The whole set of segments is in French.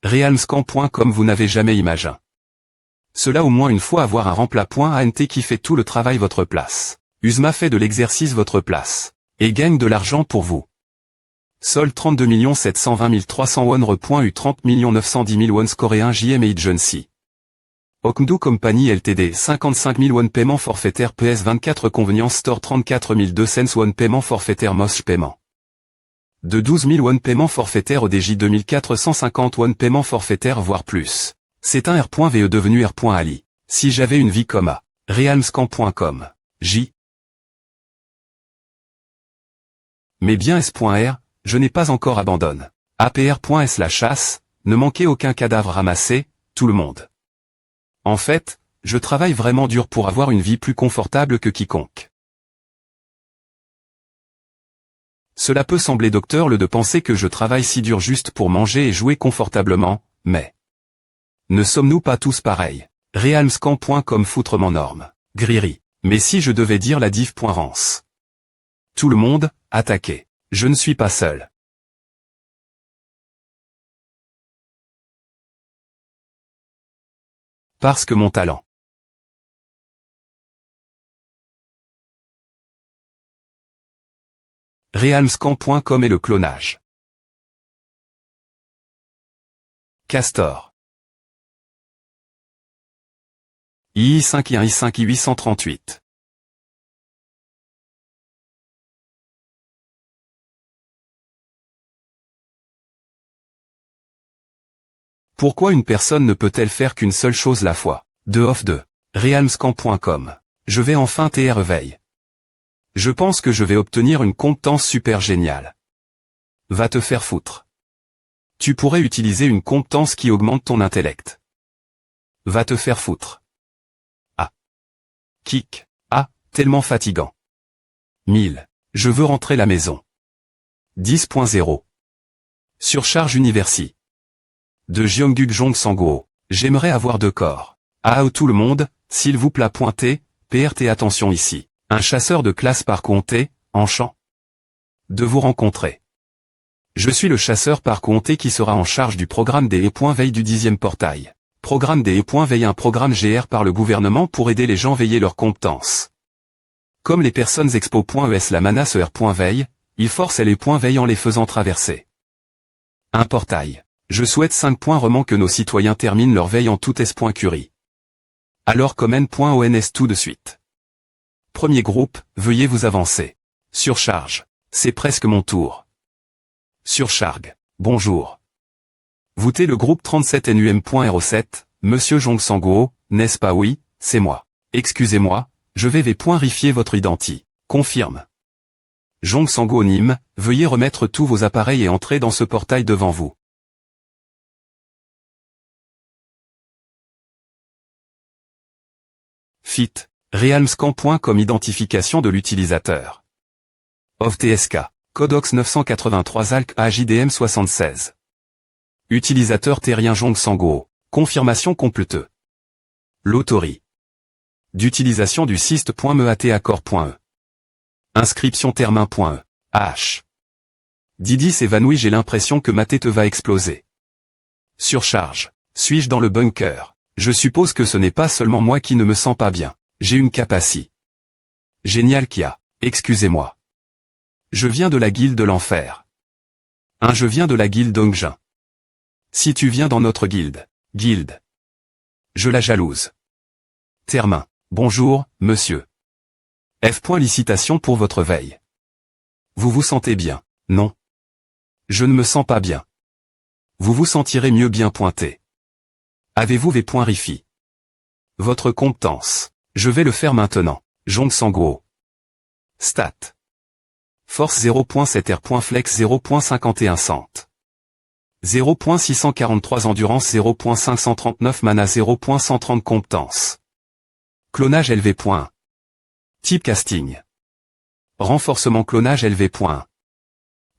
Realmscan.com vous n'avez jamais imaginé. Cela au moins une fois avoir un remplat.ant qui fait tout le travail votre place. Uzma fait de l'exercice votre place. Et gagne de l'argent pour vous. Sol 32 720 300 won re.u 30 910 000 wons coréens JM Agency. Okmdu Company Ltd 55 000 won paiement forfaitaire PS 24 Convenience Store 34 200 won paiement forfaitaire Mosh paiement. De 12 000 won paiement forfaitaire ODJ 2450 won paiement forfaitaire voire plus. C'est un R.VE devenu R.Ali. Si j'avais une vie comme à realmscan.com. J. Mais bien S.R, je n'ai pas encore abandonné. APR.S la chasse, ne manquez aucun cadavre ramassé, tout le monde. En fait, je travaille vraiment dur pour avoir une vie plus confortable que quiconque. Cela peut sembler docteur le de penser que je travaille si dur juste pour manger et jouer confortablement, mais... Ne sommes-nous pas tous pareils? Realmscan.com foutrement norme. Griri. Mais si je devais dire la div.rance. Tout le monde, attaqué. Je ne suis pas seul. Parce que mon talent. Realmscan.com et le clonage. Castor. II5 et I5 I838. Pourquoi une personne ne peut-elle faire qu'une seule chose la fois? De off de realmscan.com. Je vais enfin te réveiller. Je pense que je vais obtenir une compétence super géniale. Va te faire foutre. Tu pourrais utiliser une compétence qui augmente ton intellect. Va te faire foutre. Kick. Ah, tellement fatigant. 1000. Je veux rentrer la maison. 10.0. Surcharge Universi. De Jeongduk Jong Sang-go. J'aimerais avoir 2 corps. Ah tout le monde, s'il vous plaît pointez, PRT attention ici. Un chasseur de classe par comté, enchant. De vous rencontrer. Je suis le chasseur par comté qui sera en charge du programme des E.Veille du 10e portail. Programme des E.Veille un programme GR par le gouvernement pour aider les gens veiller leurs compétences. Comme les personnes expo.es la menace R.Veille, il force les E.Veille en les faisant traverser. Un portail. Je souhaite 5 points vraiment que nos citoyens terminent leur veille en tout S.Curie. Alors comme N.ONS tout de suite. Premier groupe, veuillez vous avancer. Surcharge. C'est presque mon tour. Surcharge. Bonjour. Vous t'es le groupe 37NUM.07, Monsieur Jong Sang-go, n'est-ce pas? Oui, c'est moi. Excusez-moi, je vais vérifier votre identité. Confirme. Jong Sang-go Nim, veuillez remettre tous vos appareils et entrer dans ce portail devant vous. Fit. Realmscan.com identification de l'utilisateur. OVTSK. Codox 983 ALC AJDM 76. Utilisateur terrien Jong Sang-go. Confirmation complète. L'autori. D'utilisation du syst.meat accord.e. Inscription termin.e. H. Didi s'évanouit, j'ai l'impression que ma tête va exploser. Surcharge. Suis-je dans le bunker? Je suppose que ce n'est pas seulement moi qui ne me sens pas bien. J'ai une capacité. Génial qui a. Excusez-moi. Je viens de la guilde de l'enfer. Je viens de la guilde Dongjin. Si tu viens dans notre guilde. Je la jalouse. Termin. Bonjour, monsieur. F. Licitation pour votre veille. Vous vous sentez bien? Non. Je ne me sens pas bien. Vous vous sentirez mieux bien pointé. Avez-vous des points rifi? Votre compétence. Je vais le faire maintenant. Jong Sang-go. Stat. Force 0.7 R.Flex 0.51 cent. 0.643 endurance 0.539 mana 0.130 compétence. Clonage LV. Type casting. Renforcement clonage LV.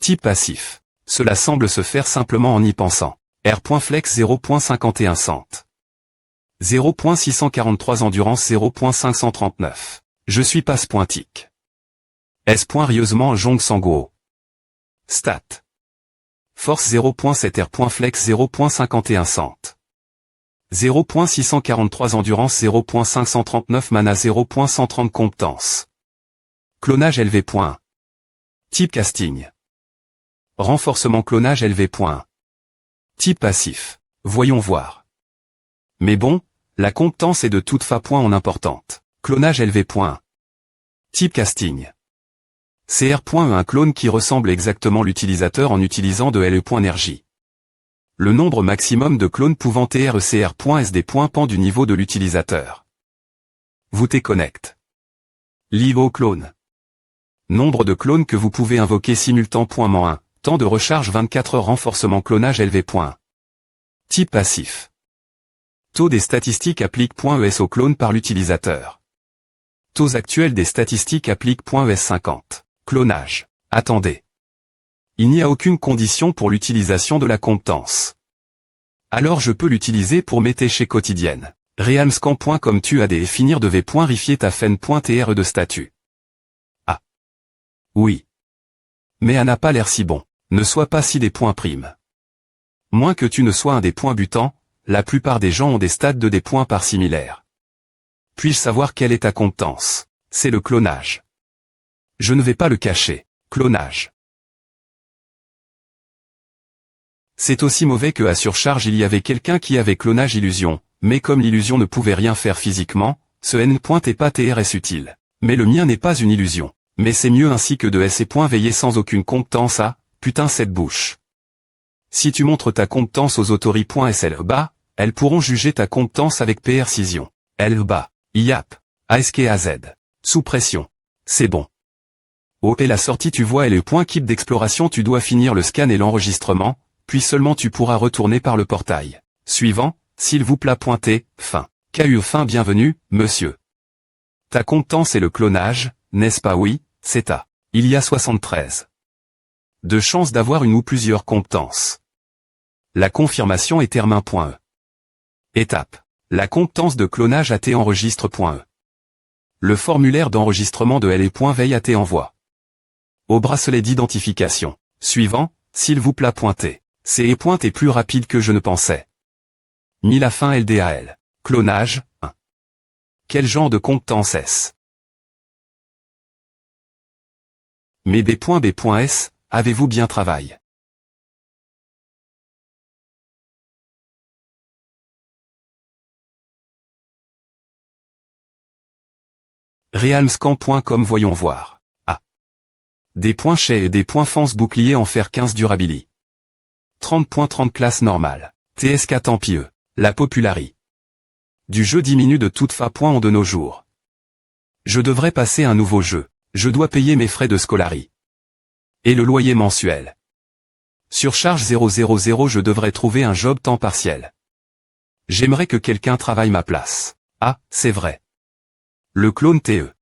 Type passif. Cela semble se faire simplement en y pensant. R.Flex 0.51 cent. 0.643 endurance 0.539. Je suis passe pointique. S. Rieusement Jong Sang-go. Stat. Force 0.7R.flex 0.51 cent. 0.643 endurance 0.539 mana 0.130 compétence. Clonage LV. Type casting. Renforcement clonage LV. Type passif. Voyons voir. Mais bon, la compétence est de toute façon en importante. Clonage LV. Type casting. CR. Un clone qui ressemble exactement l'utilisateur en utilisant de LE.énergie. Le nombre maximum de clones pouvant TRECR.SD. Pend du niveau de l'utilisateur. Vous connecte. Live clone. Nombre de clones que vous pouvez invoquer simultanément. 1. Temps de recharge 24 heures. Renforcement clonage LV. Type passif. Taux des statistiques applique.es au clone par l'utilisateur. Taux actuel des statistiques applique.es 50. Clonage. Attendez. Il n'y a aucune condition pour l'utilisation de la compétence. Alors je peux l'utiliser pour mes tâches quotidiennes. Realmscan.com tu as des finir de v.rifier ta fen.tr de statut. Ah. Oui. Mais elle n'a pas l'air si bon. Ne sois pas si des points primes. Moins que tu ne sois un des points butants, la plupart des gens ont des stades de des points par similaire. Puis-je savoir quelle est ta compétence? C'est le clonage. Je ne vais pas le cacher. Clonage. C'est aussi mauvais que à surcharge il y avait quelqu'un qui avait clonage illusion, mais comme l'illusion ne pouvait rien faire physiquement, ce n. est pas TRS utile. Mais le mien n'est pas une illusion. Mais c'est mieux ainsi que de SC. Veiller sans aucune compétence à, putain cette bouche. Si tu montres ta compétence aux autori.sl bas, elles pourront juger ta compétence avec précision. L bas. IAP. ASKAZ. Sous pression. C'est bon. Oh et la sortie tu vois et le point keep d'exploration tu dois finir le scan et l'enregistrement, puis seulement tu pourras retourner par le portail. Suivant, s'il vous plaît pointer, fin. KU fin bienvenue, monsieur. Ta compétence est le clonage, n'est-ce pas oui, c'est ta. Il y a 73. De chances d'avoir une ou plusieurs compétences. La confirmation est termin.e. Étape. La compétence de clonage AT enregistre.e. Le formulaire d'enregistrement de LE.veille AT envoie. Au bracelet d'identification. Suivant, s'il vous plaît pointer. C'est est plus rapide que je ne pensais. Mis la fin LDAL. Clonage, 1. Quel genre de compétence est-ce? Mais B.B.S, avez-vous bien travaillé? Realmscan.com voyons voir. Ah. Des points chez et des points fence bouclier en fer 15 durability. 30.30 classe normale. TSK tant pis. La popularie. Du jeu diminue de toute façon de nos jours. Je devrais passer un nouveau jeu. Je dois payer mes frais de scolarie. Et le loyer mensuel. Surcharge 000 je devrais trouver un job temps partiel. J'aimerais que quelqu'un travaille ma place. Ah, c'est vrai. Le clone TE.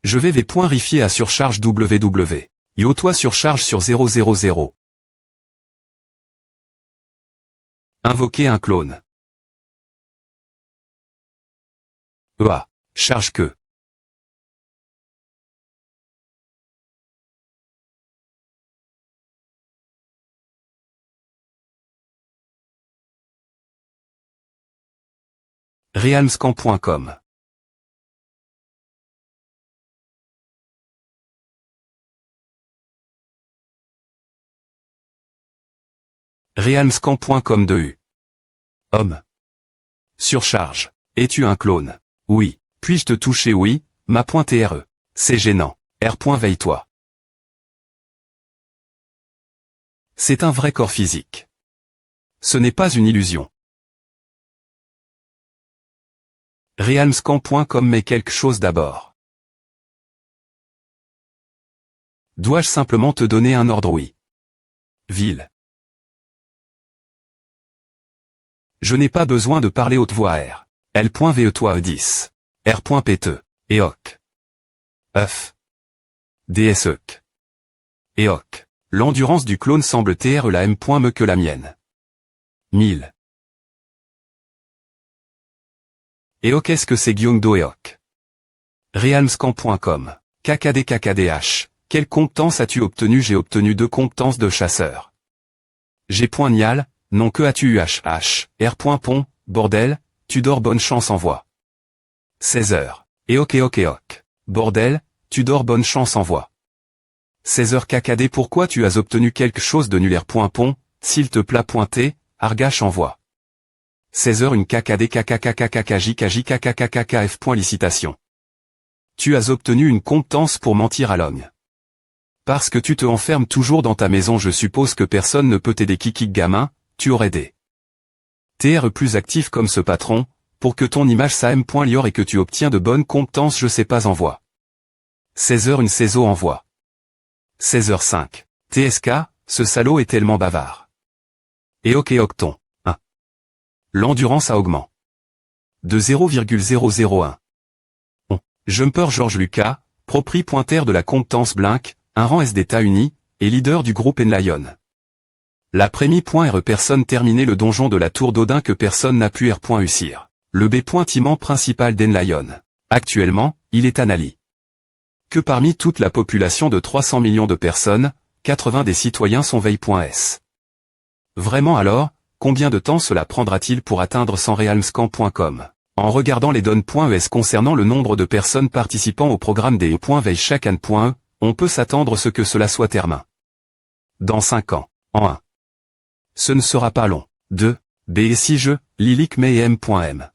Je vais v.rifier à surcharge www. Yo toi surcharge sur 000. Invoquer un clone. EA. Charge que. Realmscan.com. Realmscan.com de U. Homme. Surcharge. Es-tu un clone? Oui. Puis-je te toucher? Oui, ma.TRE. C'est gênant. R.veille-toi. C'est un vrai corps physique. Ce n'est pas une illusion. Realmscan.com met quelque chose d'abord. Dois-je simplement te donner un ordre? Oui. Ville. Je n'ai pas besoin de parler haute voix R. L.ve toi 10. R.pt. EOC. Euf. DSEC. EOC. L'endurance du clone semble TR la M.me que la mienne. 1000. EOC est-ce que c'est Gyeongdo EOC? Realmscan.com. KKD KKDH. Quelle compétence as-tu obtenu? J'ai obtenu 2 compétences de chasseur. J'ai point nial, non que as-tu eu R.pont, bordel, tu dors bonne chance envoie. 16h. Et ok. Bordel, tu dors bonne chance envoie. 16h KKD. Pourquoi tu as obtenu quelque chose de nul? R.pont, s'il te plaît pointé, argache envoie. 16h une KKD KKKKKJKJKKKKF. Licitation. Tu as obtenu une compétence pour mentir à l'homme. Parce que tu te enfermes toujours dans ta maison, je suppose que personne ne peut t'aider. Kikik gamin, tu aurais des TR plus actifs comme ce patron, pour que ton image s'aime.lior et que tu obtiens de bonnes compétences. Je sais pas envoie. 16h une CESO envoie. 16h05. TSK, ce salaud est tellement bavard. Et ok octon. 1. L'endurance a augmenté. De 0,001. Jumper George Lucas, propriétaire de la compétence Blink, un rang S d'État uni, et leader du groupe Enlion. La Prémie.R personne terminé le donjon de la tour d'Odin que personne n'a pu R.Ucir. Le B.Timent principal d'Enlion. Actuellement, il est analysé que parmi toute la population de 300 millions de personnes, 80 des citoyens sont veille.s. Vraiment alors, combien de temps cela prendra-t-il pour atteindre 100 realmscan.com? En regardant les données.es concernant le nombre de personnes participant au programme des E.Veille chaque année.e, on peut s'attendre ce que cela soit terminé. Dans 5 ans. En 1. Ce ne sera pas long. 2. B et si je, Lilik M.M.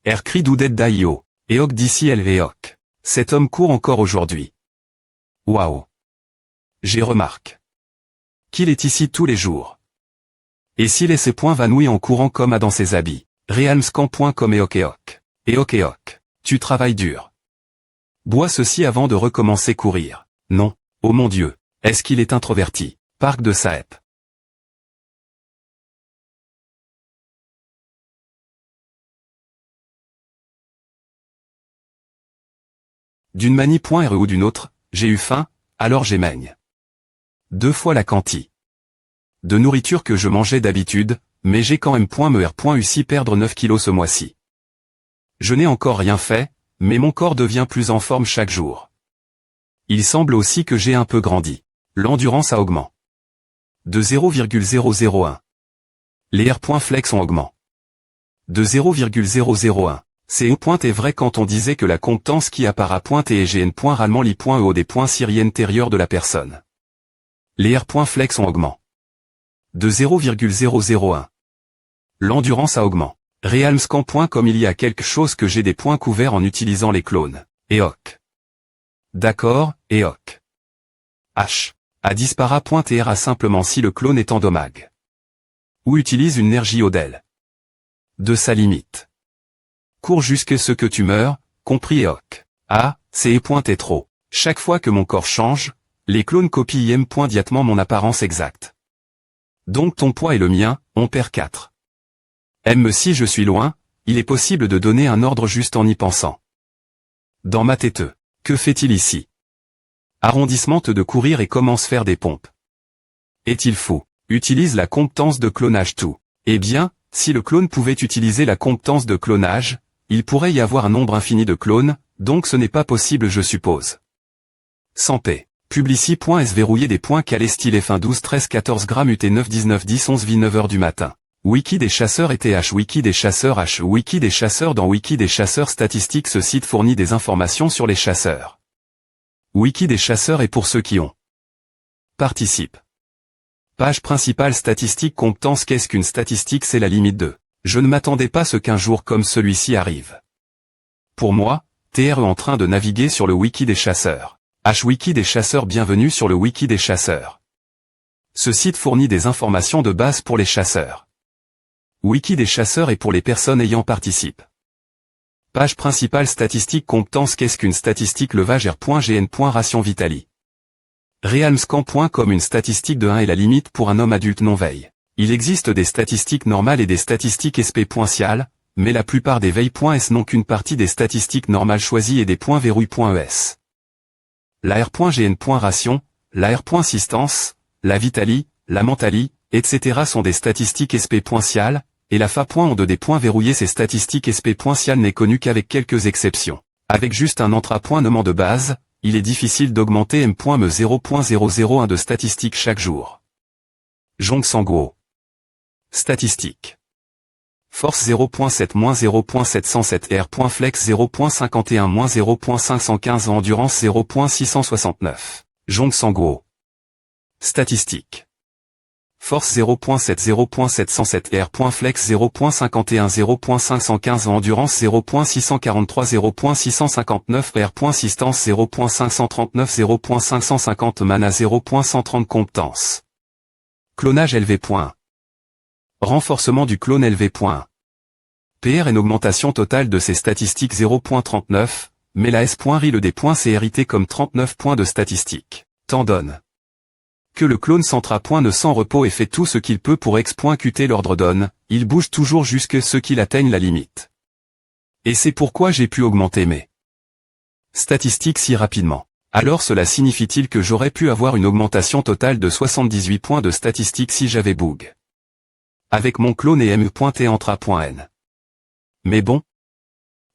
Ercri Doudet Daio. Eok d'ici Elveok. Cet homme court encore aujourd'hui. Waouh. J'ai remarqué qu'il est ici tous les jours. Et s'il est ses poings vanouis en courant comme à dans ses habits. Realmscan.com. Eok. Tu travailles dur. Bois ceci avant de recommencer courir. Non. Oh mon Dieu. Est-ce qu'il est introverti? Parc de Saep. D'une manie.re ou d'une autre, j'ai eu faim, alors j'ai maigne. 2 fois la quantité de nourriture que je mangeais d'habitude, mais j'ai quand même .me.uci perdre 9 kilos ce mois-ci. Je n'ai encore rien fait, mais mon corps devient plus en forme chaque jour. Il semble aussi que j'ai un peu grandi. L'endurance a augmenté. De 0,001. Les R.flex ont augmenté. De 0,001. C'est est vrai quand on disait que la compétence qui appara.tegn.rallemand li.eo des points syrie intérieur de la personne. Les R.flex ont augmenté. De 0,001. L'endurance a augmenté. Realmscan.com. Il y a quelque chose que j'ai des points couverts en utilisant les clones. Eok. D'accord, Eok. H. A dispara.tr a simplement si le clone est endommage. Ou utilise une énergie odel. De sa limite. Cours jusqu'à ce que tu meurs, compris Eok. Ah, c'est est trop. Chaque fois que mon corps change, les clones copient immédiatement mon apparence exacte. Donc ton poids et le mien, on perd 4. Si je suis loin, il est possible de donner un ordre juste en y pensant. Dans ma tête, que fait-il ici? Arrondissement de courir et commence faire des pompes. Est-il fou? Utilise la compétence de clonage tout. Eh bien, si le clone pouvait utiliser la compétence de clonage, il pourrait y avoir un nombre infini de clones, donc ce n'est pas possible je suppose. Sans paix. Publici.s verrouiller des points calés style F1 12 13 14 grammes UT 9 19 10 11 v 9h du matin. Wiki des chasseurs et TH Wiki des chasseurs H Wiki des chasseurs dans Wiki des chasseurs statistiques. Ce site fournit des informations sur les chasseurs. Wiki des chasseurs est pour ceux qui ont participe. Page principale statistique compétence. Qu'est-ce qu'une statistique? C'est la limite de je ne m'attendais pas ce qu'un jour comme celui-ci arrive. Pour moi, TR en train de naviguer sur le Wiki des chasseurs. Wiki des chasseurs. Bienvenue sur le Wiki des chasseurs. Ce site fournit des informations de base pour les chasseurs. Wiki des chasseurs est pour les personnes ayant participé. Page principale statistique compétence. Qu'est-ce qu'une statistique? Levage R.gn. Ration Vitali. Realmscan.com. Une statistique de 1 est la limite pour un homme adulte non veille. Il existe des statistiques normales et des statistiques SP.ciales, mais la plupart des veilles.s n'ont qu'une partie des statistiques normales choisies et des points verrouille.es. La R.gn. Ration, la R.sistance, la Vitali, la Mentali, etc. sont des statistiques SP.ciales, et la FA. Ont de des points verrouillés. Ces statistiques SP.ciales n'est connu qu'avec quelques exceptions. Avec juste un entrapoint nommant de base, il est difficile d'augmenter M.me 0.001 de statistiques chaque jour. Jong Sang-woo. Statistiques. Force 0.7-0.707 R. Flex 0.51-0.515 Endurance 0.669. Jong Sang-woo. Statistiques. Force 0.7-0.707 R. Flex 0.51-0.515 Endurance 0.643 0.659 R. Assistance 0.539 0.550 Mana 0.130 Compétence. Clonage élevé. Renforcement du clone élevé. PR une augmentation totale de ses statistiques 0.39, mais la S.RILD s'est hérité comme 39 points de statistiques. Tant donne. Que le clone Centra. Ne sans repos et fait tout ce qu'il peut pour X.QT l'ordre donne, il bouge toujours jusque ce qu'il atteigne la limite. Et c'est pourquoi j'ai pu augmenter mes statistiques si rapidement. Alors cela signifie-t-il que j'aurais pu avoir une augmentation totale de 78 points de statistiques si j'avais bug avec mon clone et M.T Entra.N. Mais bon.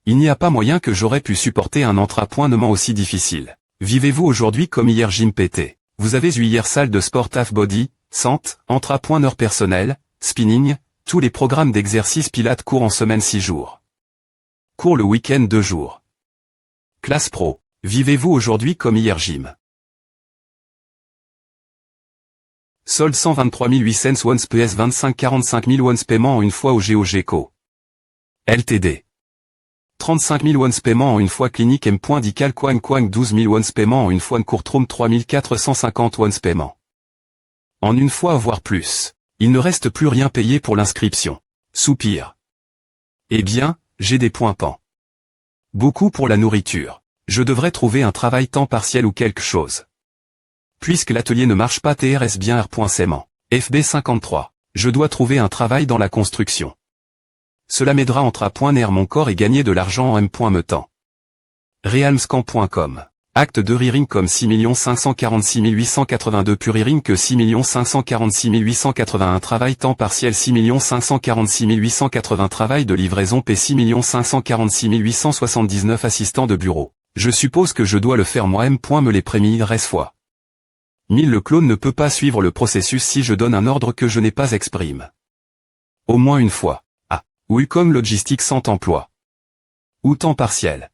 Il n'y a pas moyen que j'aurais pu supporter un entraînement aussi difficile. Vivez-vous aujourd'hui comme hier gym PT. Vous avez eu hier salle de sport half body, sant, entraînement personnel, spinning, tous les programmes d'exercice pilates cours en semaine 6 jours. Cours le week-end 2 jours. Classe pro. Vivez-vous aujourd'hui comme hier gym. Solde 123 800 wons PS 25 45 000 wons paiement en une fois au GeoGeco. LTD. 35 000 wons paiement en une fois clinique M.Dical Kwang 12 000 wons paiement en une fois Courtroom 3 450 wons paiement. En une fois voire plus. Il ne reste plus rien payé pour l'inscription. Soupir. Eh bien, j'ai des points pan. Beaucoup pour la nourriture. Je devrais trouver un travail temps partiel ou quelque chose. Puisque l'atelier ne marche pas TRS bien R.Saiement. FB 53. Je dois trouver un travail dans la construction. Cela m'aidera Entra.ner mon corps et gagner de l'argent en M.me temps. Realmscan.com. Acte de Riring comme 6 546 882 Puriring que 6 546 881 Travail temps partiel 6 546 880 Travail de livraison P 6 546 879 Assistant de bureau. Je suppose que je dois le faire moi M.me les prémis reste fois. 1000 Le clone ne peut pas suivre le processus si je donne un ordre que je n'ai pas exprime. Au moins une fois. Ah. Oui comme logistique sans emploi. Ou temps partiel.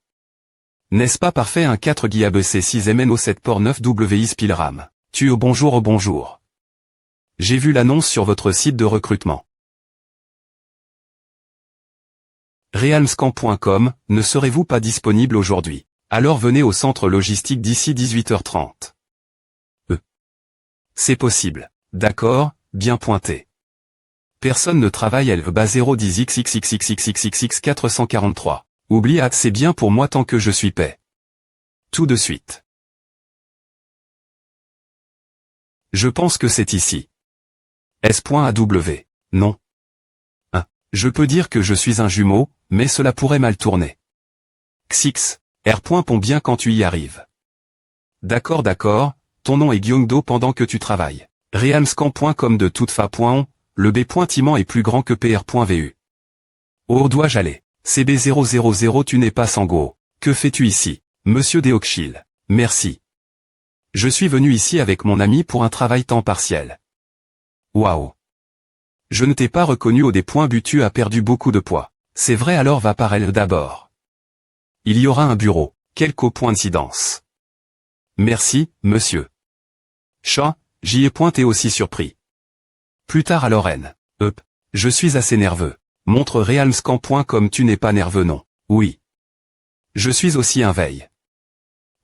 N'est-ce pas parfait un 4 GABC 6 MNO 7 port 9 WI Spilram. Tu au bonjour. J'ai vu l'annonce sur votre site de recrutement. Realmscan.com, ne serez-vous pas disponible aujourd'hui? Alors venez au centre logistique d'ici 18h30. C'est possible. D'accord, bien pointé. Personne ne travaille LVBA 010 XXXXXXX 443. Oublie c'est bien pour moi tant que je suis paix. Tout de suite. Je pense que c'est ici. S.AW. Non. Je peux dire que je suis un jumeau, mais cela pourrait mal tourner. XX. R. Pond bien quand tu y arrives. D'accord. Ton nom est Gyeongdo pendant que tu travailles. Realmscan.com de toute fa.on, le B.Timent est plus grand que PR.vu. Où dois-je aller? CB000 tu n'es pas Sang-woo. Que fais-tu ici? Monsieur Deokshil. Merci. Je suis venu ici avec mon ami pour un travail temps partiel. Waouh. Je ne t'ai pas reconnu au D.Bu tu as perdu beaucoup de poids. C'est vrai alors va par elle d'abord. Il y aura un bureau. Quelle coïncidence. Merci, monsieur. Chat, j'y ai pointé aussi surpris. Plus tard à Lorraine. Je suis assez nerveux. Montre realmscan.com tu n'es pas nerveux non. Oui. Je suis aussi un veille.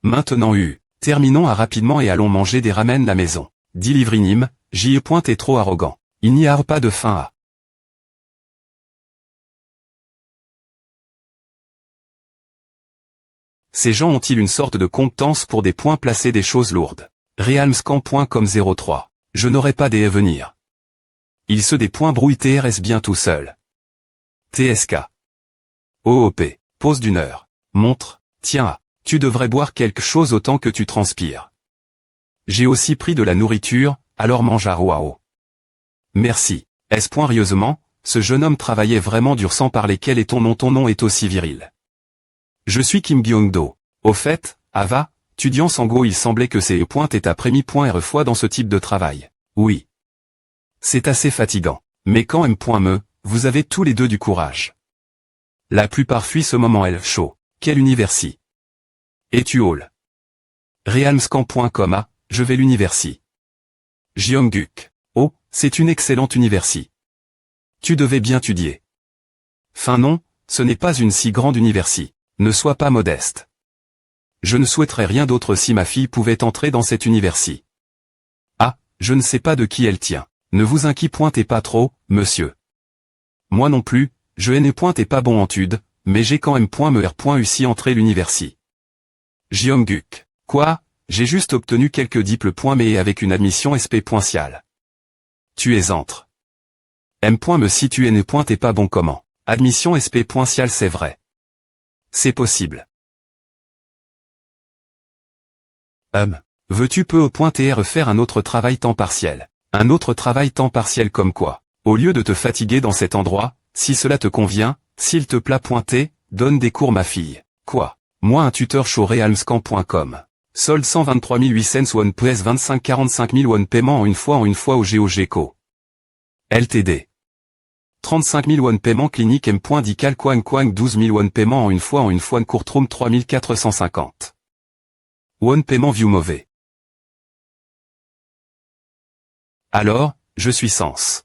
Maintenant terminons rapidement et allons manger des ramen la maison. Dit Livrinim, j'y ai pointé trop arrogant. Il n'y a pas de fin à. Ces gens ont-ils une sorte de compétence pour des points placés des choses lourdes? Realmscan.com 03. Je n'aurai pas des à venir. Il se des points brouille TRS bien tout seul. TSK. OOP. Pause d'une heure. Montre. Tiens, tu devrais boire quelque chose autant que tu transpires. J'ai aussi pris de la nourriture, alors mange à Roao. Merci. Rieusement, ce jeune homme travaillait vraiment dur sans parler quel est ton nom est aussi viril. Je suis Kim Gyeongdo. Au fait, Ava, Tudiant Sango, il semblait que c'est E.et fois dans ce type de travail. Oui. C'est assez fatigant. Mais quand M.me, vous avez tous les deux du courage. La plupart fuient ce moment chaud. Quelle universi. Et tu hall. Realmscan.com a, je vais l'universi. Jeongguk. Oh, c'est une excellente universi. Tu devais bien étudier. Fin non, ce n'est pas une si grande universi. Ne sois pas modeste. Je ne souhaiterais rien d'autre si ma fille pouvait entrer dans cette universi. Ah, je ne sais pas de qui elle tient. Ne vous inquiétez pas trop, monsieur. Moi non plus, je n'ai pas bon en études, mais j'ai quand même me entré l'universi. Jeongguk. Quoi, j'ai juste obtenu quelques diplômes mais avec une admission SP.ciale. Tu es entre. Me si tu n'es pas bon comment. Admission SP.ciale c'est vrai. C'est possible. Veux-tu faire un autre travail temps partiel? Un autre travail temps partiel comme quoi? Au lieu de te fatiguer dans cet endroit, si cela te convient, s'il te plaît donne des cours ma fille. Quoi? Moi un tuteur show realmscan.com. Solde 123 800 won PS 25 45 000 won paiement en une fois au GeoGeco. LTD. 35 000 won paiement clinique M.Dical Kwang 12 000 won paiement en une fois courtroom 3450. Won paiement view mauvais. Alors, je suis sens.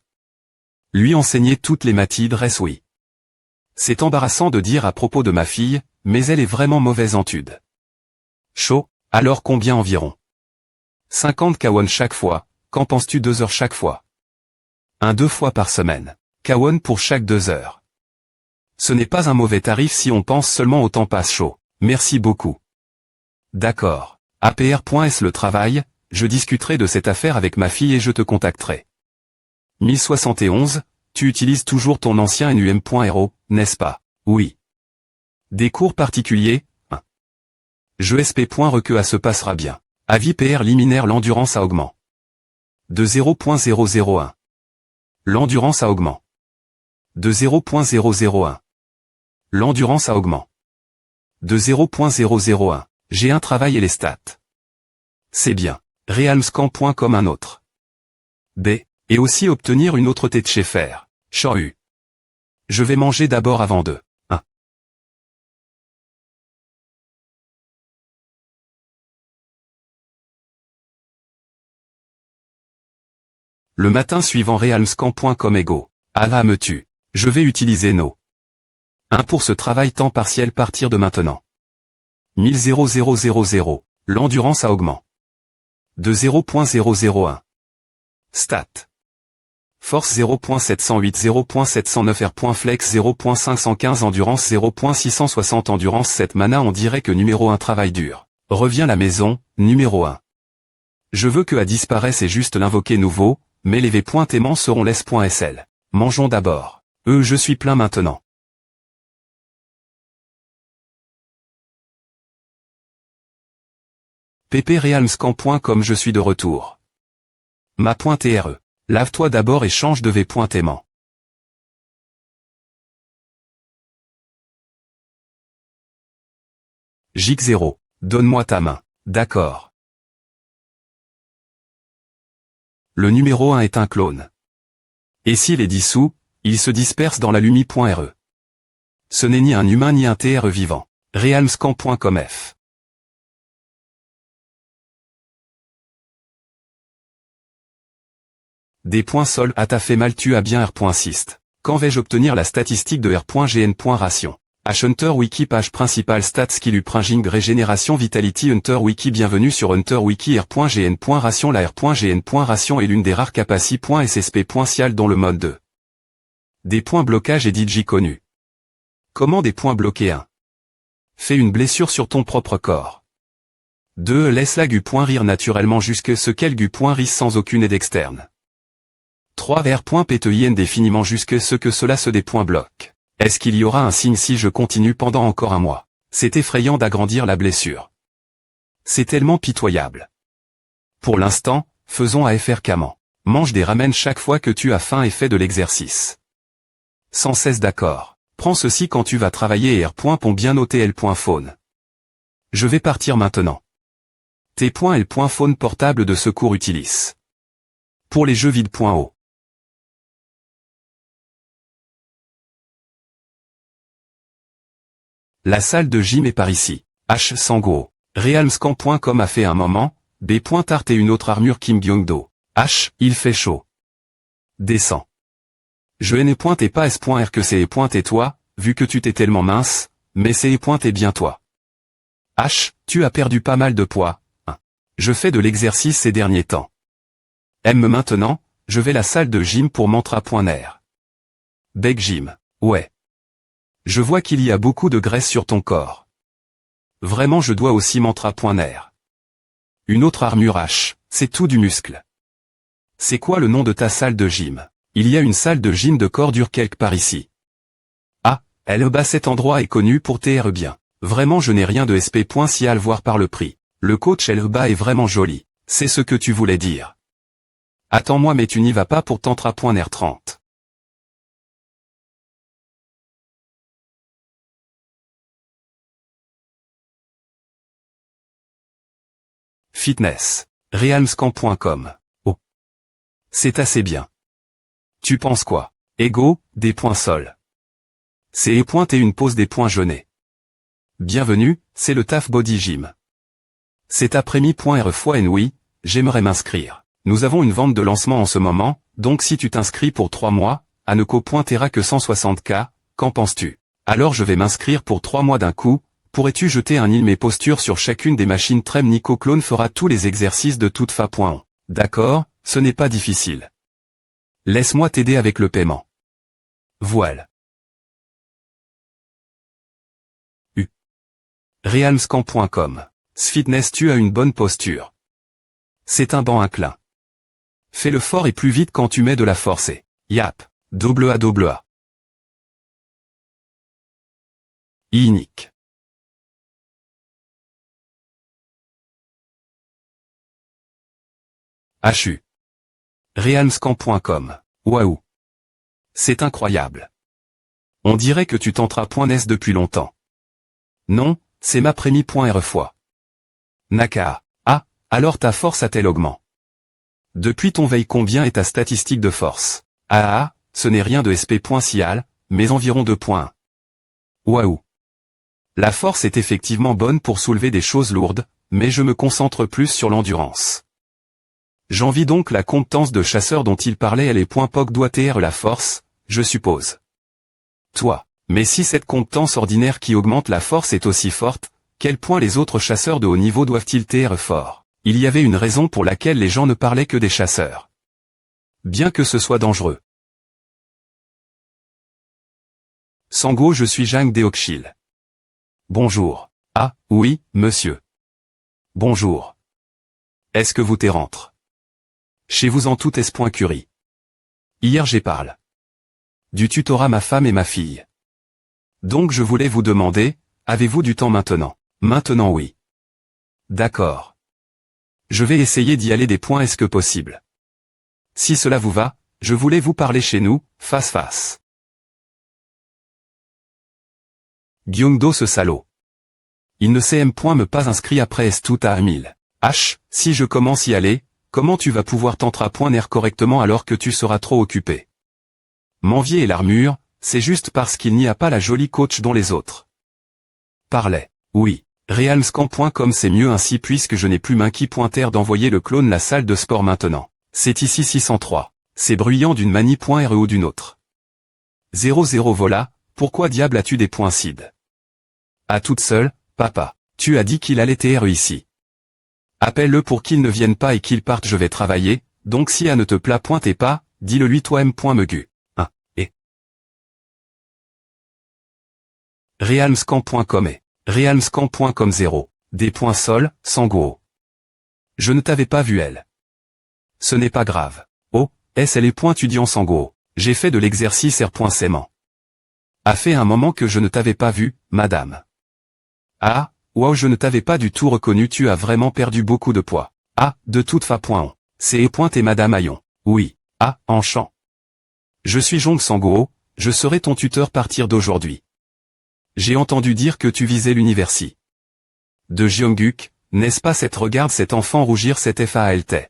Lui enseigner toutes les matidres oui. C'est embarrassant de dire à propos de ma fille, mais elle est vraiment mauvaise en études. Chaud, alors combien environ? 50 kwon chaque fois, qu'en penses-tu 2 heures chaque fois? 2 fois par semaine. Kwon pour chaque 2 heures. Ce n'est pas un mauvais tarif si on pense seulement au temps passe chaud. Merci beaucoup. D'accord. APR.S le travail, je discuterai de cette affaire avec ma fille et je te contacterai. 1071, tu utilises toujours ton ancien NUM.RO, n'est-ce pas? Oui. Des cours particuliers? Je SP.reque à se passera bien. Avis PR liminaire l'endurance à augment. De 0.001. L'endurance à augment. De 0.001. L'endurance à augment. De 0.001. J'ai un travail et les stats. C'est bien. Realmscan.com un autre. B. Et aussi obtenir une autre tête chez Fer. Chou. Je vais manger d'abord avant de. 1. Le matin suivant realmscan.com ego. Allah me tue. Je vais utiliser nos. 1 pour ce travail temps partiel partir de maintenant. 1000. L'endurance à augment. De 0.001. Stat. Force 0.708 0.709 R.flex 0.515 endurance 0.660 endurance 7 mana on dirait que numéro 1 travail dur. Reviens la maison, numéro 1. Je veux que A disparaisse et juste l'invoquer nouveau, mais les V.aimants seront les.sl. Mangeons d'abord. Je suis plein maintenant. pprealmscan.com je suis de retour. Ma.tre. Lave-toi d'abord et change de V.aimant. Gic0. Donne-moi ta main. D'accord. Le numéro 1 est un clone. Et s'il est dissous, il se disperse dans la lumi.re. Ce n'est ni un humain ni un TR vivant. Realmscan.com F. Des points sol à t'a fait mal tu as bien R.syst. Quand vais-je obtenir la statistique de R.gn.ration? Hunter Wiki page principale stats skill upringing régénération vitality Hunter Wiki bienvenue sur Hunter Wiki R.gn.ration la R.gn.ration est l'une des rares capaci.ssp.cial dont le mode 2. Des points blocage et DJ connus. Comment des points bloqués 1. Fais une blessure sur ton propre corps. 2. Laisse la gu.rire naturellement jusque ce qu'elle gu.ris sans aucune aide externe. 3. R.pte indéfiniment jusque ce que cela se des points bloque. Est-ce qu'il y aura un signe si je continue pendant encore un mois? C'est effrayant d'agrandir la blessure. C'est tellement pitoyable. Pour l'instant, faisons AFR camant. Mange des ramen chaque fois que tu as faim et fais de l'exercice. Sans cesse d'accord. Prends ceci quand tu vas travailler et R.pont bien noté L.faune. Je vais partir maintenant. T. est le point faune portable de secours Utilis. Pour les jeux vides.o. La salle de gym est par ici. H. Sango. Realmscan.com a fait un moment. B. Art et une autre armure Kim Byung-do. H. Il fait chaud. Descends. Je n'ai pointé pas S.R que c'est et toi, vu que tu t'es tellement mince, mais c'est et bien toi. H. Tu as perdu pas mal de poids. 1. Je fais de l'exercice ces derniers temps. M. Maintenant, je vais à la salle de gym pour mantra.ner. Beg Gym. Ouais. Je vois qu'il y a beaucoup de graisse sur ton corps. Vraiment je dois aussi mantra.ner. Une autre armure H, c'est tout du muscle. C'est quoi le nom de ta salle de gym? Il y a une salle de gym de corps dur quelque part ici. Ah, cet endroit est connu pour TR bien. Vraiment je n'ai rien de SP. Si à le voir par le prix. Le coach est vraiment joli. C'est ce que tu voulais dire. Attends-moi mais tu n'y vas pas pour tantra.ner 30. Fitness. Realmscan.com. Oh. C'est assez bien. Tu penses quoi? Ego, des points sol. C'est et une pause des points jaunés. Bienvenue, c'est le Taf Body Gym. C'est après-midi.re fois oui, j'aimerais m'inscrire. Nous avons une vente de lancement en ce moment, donc si tu t'inscris pour 3 mois, à ne t'ira que 160K, qu'en penses-tu? Alors je vais m'inscrire pour 3 mois d'un coup. Pourrais-tu jeter un mes postures sur chacune des machines Trem Nico Clone fera tous les exercices de toute fa.on. D'accord, ce n'est pas difficile. Laisse-moi t'aider avec le paiement. Voile. U. Realmscan.com. Fitness tu as une bonne posture. C'est un banc inclin. Fais-le fort et plus vite quand tu mets de la force et. Yap. AA. Unique. HU. Realmscan.com. Waouh. C'est incroyable. On dirait que tu tenteras.nes depuis longtemps. Non, c'est ma prémie.re fois. Naka. Ah, alors ta force a-t-elle augmenté? Depuis ton veille combien est ta statistique de force? Ah, ce n'est rien de SP.cial, mais environ 2.1. Waouh. La force est effectivement bonne pour soulever des choses lourdes, mais je me concentre plus sur l'endurance. J'envie donc la compétence de chasseur dont il parlait. Elle est .poc doit TR la force, je suppose. Toi. Mais si cette compétence ordinaire qui augmente la force est aussi forte, quel point les autres chasseurs de haut niveau doivent-ils TR fort? Il y avait une raison pour laquelle les gens ne parlaient que des chasseurs. Bien que ce soit dangereux. Sango je suis Jang Deokshil. Bonjour. Ah, oui, monsieur. Bonjour. Est-ce que vous rentre? Chez vous en tout est-ce.curie. Hier j'ai parlé du tutorat ma femme et ma fille. Donc je voulais vous demander, avez-vous du temps maintenant? Maintenant oui. D'accord. Je vais essayer d'y aller des points est-ce que possible. Si cela vous va, je voulais vous parler chez nous, face. Byung-do ce salaud. Il ne sait me pas inscrit après est tout à 1000. H, si je commence y aller, comment tu vas pouvoir tantra.ner correctement alors que tu seras trop occupé? M'envier et l'armure, c'est juste parce qu'il n'y a pas la jolie coach dont les autres. Parlait. Oui. Realmscan.com c'est mieux ainsi puisque je n'ai plus Minky.r d'envoyer le clone la salle de sport maintenant. C'est ici 603. C'est bruyant d'une manie.re ou d'une autre. 00 voilà, pourquoi diable as-tu des points cid? À toute seule, papa. Tu as dit qu'il allait TR ici. Appelle-le pour qu'il ne vienne pas et qu'il parte je vais travailler, donc si à ne te plaît pointez pas, dis-le lui toi m.megu. 1. Et. Realmscan.com et. Realmscan.com 0. Des points sol, Sango. Je ne t'avais pas vu elle. Ce n'est pas grave. Oh, est-ce elle est point étudiant Sango. J'ai fait de l'exercice R.Sément. A fait un moment que je ne t'avais pas vu, madame. Ah, wow je ne t'avais pas du tout reconnu tu as vraiment perdu beaucoup de poids. Ah, de toute fa.on. C'est et madame Ayon. Oui. Ah, enchant. Je suis Jong Sango, je serai ton tuteur partir d'aujourd'hui. J'ai entendu dire que tu visais l'université de Gyeongguk, N'est-ce pas cette regarde cet enfant rougir cette FALT.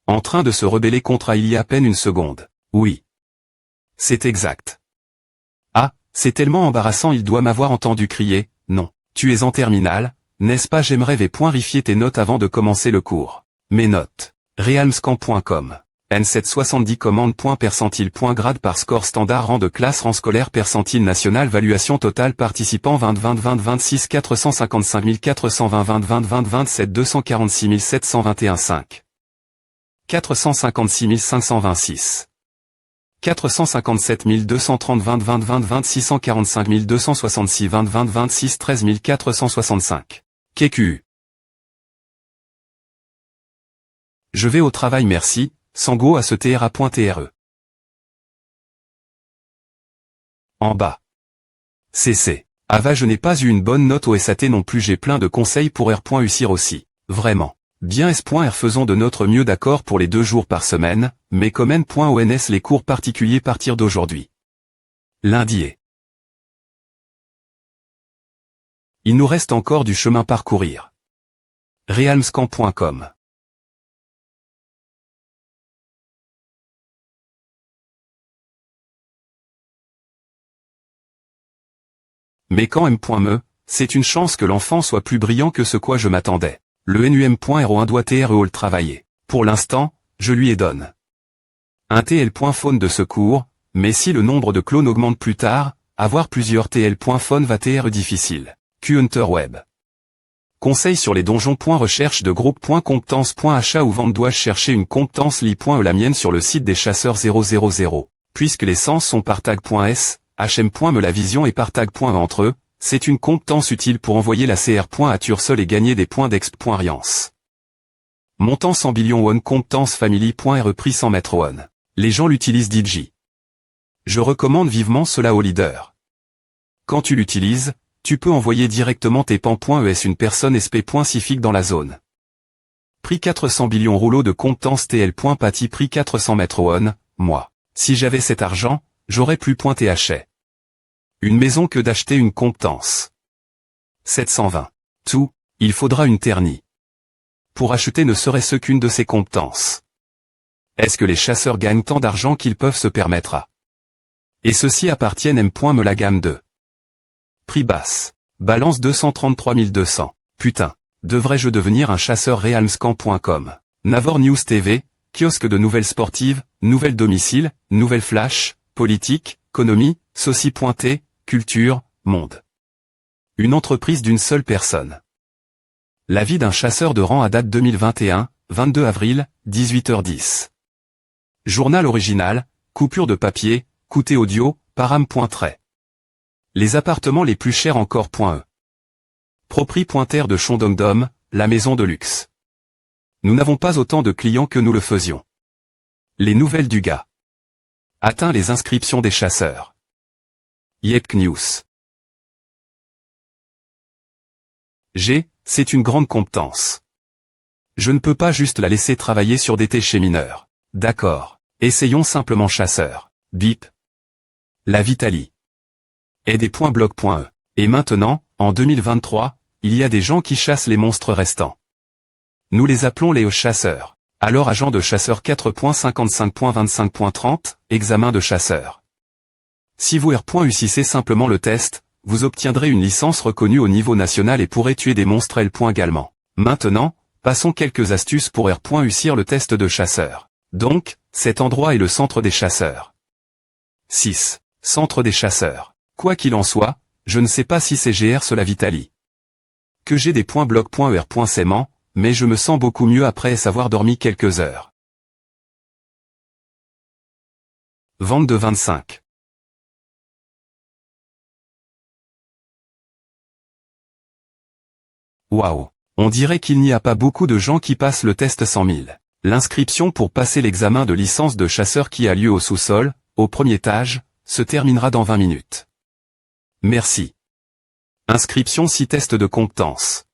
En train de se rebeller contre il y a à peine une seconde. Oui. C'est exact. Ah, c'est tellement embarrassant il doit m'avoir entendu crier, non, tu es en terminale, n'est-ce pas j'aimerais vérifier tes notes avant de commencer le cours. Mes notes. realmscan.com. N770 commande.percentile.grade par score standard rang de classe rang scolaire percentile national valuation totale participant 20 20 20 26 455 420 20 20 20 27 246 721 5 456 526 457 230 20 20 20 20 645 266 20 20 26 13 465 QQ. Je vais au travail merci. Sango à ce tra.tre. En bas. CC. Ava je n'ai pas eu une bonne note au SAT non plus j'ai plein de conseils pour R.Ucir aussi. Vraiment. Bien S.R faisons de notre mieux d'accord pour les 2 jours par semaine, mais comment.ons les cours particuliers partir d'aujourd'hui. Lundi est. Il nous reste encore du chemin parcourir. realmscan.com. Mais quand M.me, c'est une chance que l'enfant soit plus brillant que ce quoi je m'attendais. Le NUM.ro1 doit le travailler. Pour l'instant, je lui ai donne. Un TL.phone de secours, mais si le nombre de clones augmente plus tard, avoir plusieurs TL.phone va être difficile. Q-Hunter Web. Conseil sur les donjons. Recherche de groupe.compétence.achat ou vente dois-je chercher une compétence li.e la mienne sur le site des chasseurs 000. Puisque les sens sont par tag.s, hm.me la vision et par tag.e entre eux, c'est une compétence utile pour envoyer la CR.à seul et gagner des points d'exp.riance. Montant 100 billions won compétence family.re prix 100 mètres won. Les gens l'utilisent DJ. Je recommande vivement cela aux leaders. Quand tu l'utilises, tu peux envoyer directement tes pans.es une personne sp.cifique dans la zone. Prix 400 billions rouleau de compétence TL.paty prix 400 mètres won, moi. Si j'avais cet argent, j'aurais plus pointé achet. Une maison que d'acheter une compétence. 720. Tout, il faudra une ternie. Pour acheter ne serait-ce qu'une de ces compétences. Est-ce que les chasseurs gagnent tant d'argent qu'ils peuvent se permettre à? Et ceux-ci appartiennent M.me la gamme 2. Prix basse. Balance 233 200. Putain. Devrais-je devenir un chasseur realmscan.com. Navor News TV, kiosque de nouvelles sportives, nouvelles domiciles, nouvelles flash, politique, économie, soci.t, culture, monde. Une entreprise d'une seule personne. La vie d'un chasseur de rang à date 2021, 22 avril, 18h10. Journal original, coupure de papier, coûté audio, param.trait. Les appartements les plus chers encore.e. Propri.terre de Chondongdom, la maison de luxe. Nous n'avons pas autant de clients que nous le faisions. Les nouvelles du gars. Atteint les inscriptions des chasseurs. Yep News. C'est une grande compétence. Je ne peux pas juste la laisser travailler sur des chez mineurs. D'accord. Essayons simplement chasseur. Bip. La Vitalie. Et des .blog.e. Et maintenant, en 2023, il y a des gens qui chassent les monstres restants. Nous les appelons les chasseurs. Alors agent de chasseur 4.55.25.30, examen de chasseur. Si vous R.ucissez simplement le test, vous obtiendrez une licence reconnue au niveau national et pourrez tuer des monstres L. également. Maintenant, passons quelques astuces pour R.ucir le test de chasseur. Donc, cet endroit est le centre des chasseurs. 6. Centre des chasseurs. Quoi qu'il en soit, je ne sais pas si c'est GR cela Vitalie. Que j'ai des .blog.er.saiement, mais je me sens beaucoup mieux après avoir dormi quelques heures. Vente de 25. Waouh. On dirait qu'il n'y a pas beaucoup de gens qui passent le test 100 000. L'inscription pour passer l'examen de licence de chasseur qui a lieu au sous-sol, au premier étage, se terminera dans 20 minutes. Merci. Inscription 6 tests de compétences.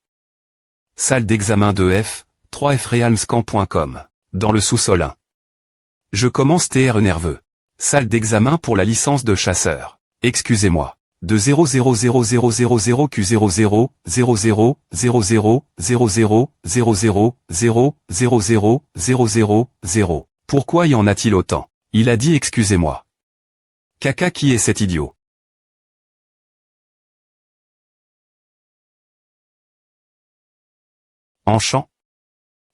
Salle d'examen 2F, 3frealmscan.com. Dans le sous-sol 1. Je commence TR nerveux. Salle d'examen pour la licence de chasseur. Excusez-moi. de 0,00000 Q00 00 00 00 00 0 00 00. Pourquoi y en a-t-il autant? Il a dit excusez-moi. Caca, qui est cet idiot? Enchant.